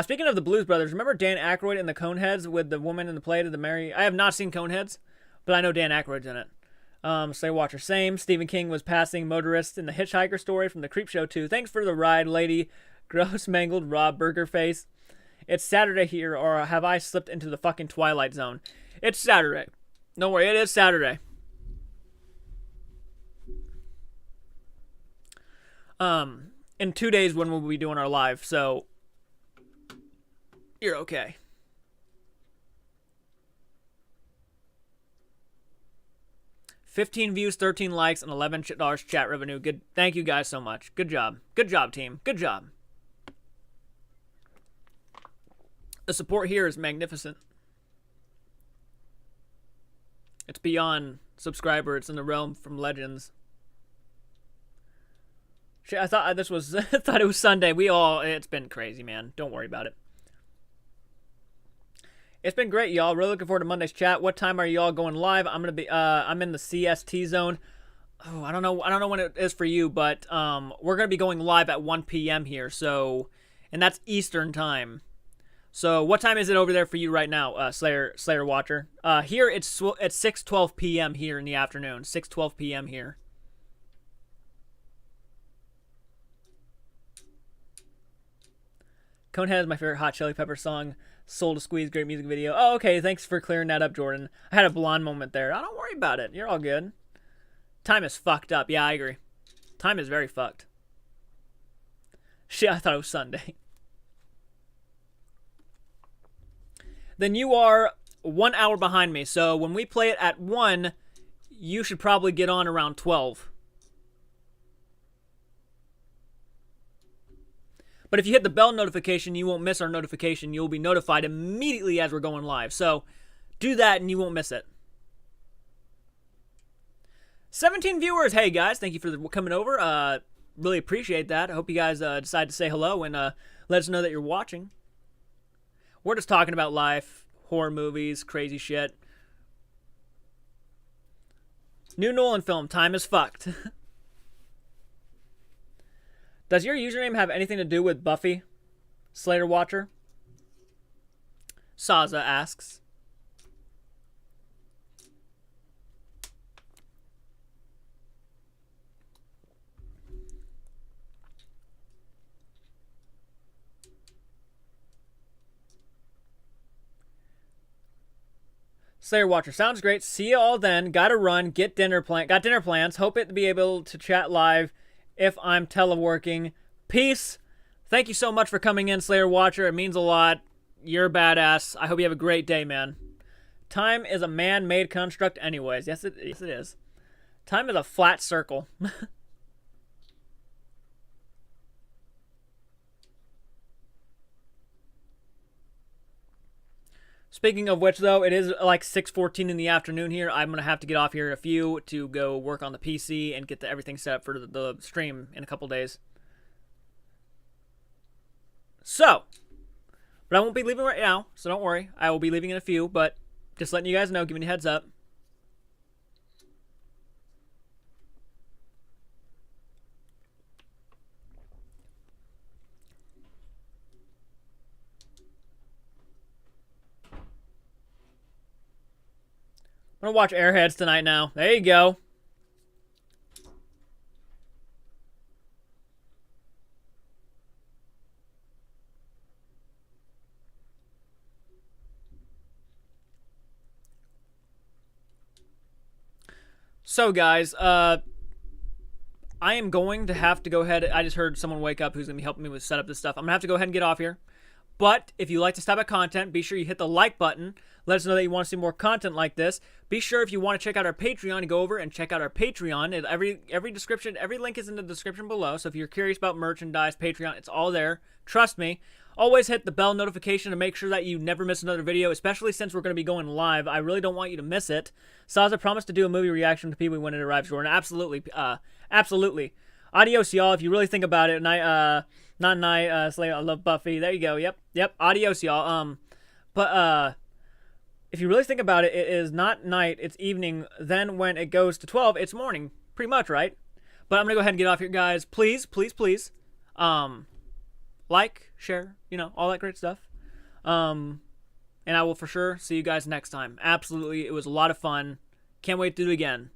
Speaking of the Blues Brothers, remember Dan Aykroyd in the Coneheads with the woman in the play to the Mary? I have not seen Coneheads, but I know Dan Aykroyd's in it. Slay Watcher, same. Stephen King was passing motorists in the Hitchhiker story from the Creepshow 2. Thanks for the ride, lady. Gross mangled Rob Burger Face. It's Saturday here, or have I slipped into the fucking Twilight Zone? It's Saturday. Don't worry, it is Saturday. In 2 days when we'll be doing our live, so you're okay. $15 views, 13 likes, and $11 chat revenue. Good. Thank you guys so much. Good job. Good job, team. Good job. The support here is magnificent. It's beyond subscriber. It's in the realm from legends. Shit, I thought this was. I thought it was Sunday. It's been crazy, man. Don't worry about it. It's been great, y'all. Really looking forward to Monday's chat. What time are y'all going live? I'm gonna be. I'm in the CST zone. Oh, I don't know. I don't know when it is for you, but we're gonna be going live at 1 p.m. here. So, and that's Eastern time. So, what time is it over there for you right now, Slayer Watcher? Here it's 6:12 p.m. here in the afternoon. 6:12 p.m. here. Conehead is my favorite Hot Chili Pepper song. Soul to Squeeze, great music video. Oh, okay. Thanks for clearing that up, Jordan. I had a blonde moment there. I don't worry about it. You're all good. Time is fucked up. Yeah, I agree. Time is very fucked. Shit, I thought it was Sunday. Then you are 1 hour behind me. So when we play it at 1, you should probably get on around 12. But if you hit the bell notification, you won't miss our notification. You'll be notified immediately as we're going live. So do that and you won't miss it. 17 viewers. Hey, guys. Thank you for coming over. really appreciate that. I hope you guys decide to say hello and let us know that you're watching. We're just talking about life, horror movies, crazy shit. New Nolan film, Time is Fucked. Does your username have anything to do with Buffy? Slater Watcher? Saza asks. Slayer Watcher, sounds great. See you all then. Gotta run. Got dinner plans. Hope to be able to chat live if I'm teleworking. Peace. Thank you so much for coming in, Slayer Watcher. It means a lot. You're a badass. I hope you have a great day, man. Time is a man-made construct anyways. Yes, it is. Time is a flat circle. Speaking of which, though, it is like 6:14 in the afternoon here. I'm going to have to get off here in a few to go work on the PC and get everything set up for the stream in a couple days. So, but I won't be leaving right now, so don't worry. I will be leaving in a few, but just letting you guys know, giving you a heads up. I'm going to watch Airheads tonight now. There you go. So, guys, I am going to have to go ahead. I just heard someone wake up who's going to be helping me with set up this stuff. I'm going to have to go ahead and get off here. But if you like this type of content, be sure you hit the like button. Let us know that you want to see more content like this. Be sure if you want to check out our Patreon, to go over and check out our Patreon. Every description, every link is in the description below. So if you're curious about merchandise, Patreon, it's all there. Trust me. Always hit the bell notification to make sure that you never miss another video, especially since we're going to be going live. I really don't want you to miss it. Saza promised to do a movie reaction to people when it arrives, Jordan. Absolutely. Absolutely. Adios, y'all. If you really think about it, Slayer, I love Buffy. There you go. Yep. Adios, y'all. But if you really think about it, it is not night, it's evening. Then when it goes to 12, it's morning. Pretty much, right? But I'm going to go ahead and get off here, guys. Please. Like, share, all that great stuff. And I will for sure see you guys next time. Absolutely. It was a lot of fun. Can't wait to do it again.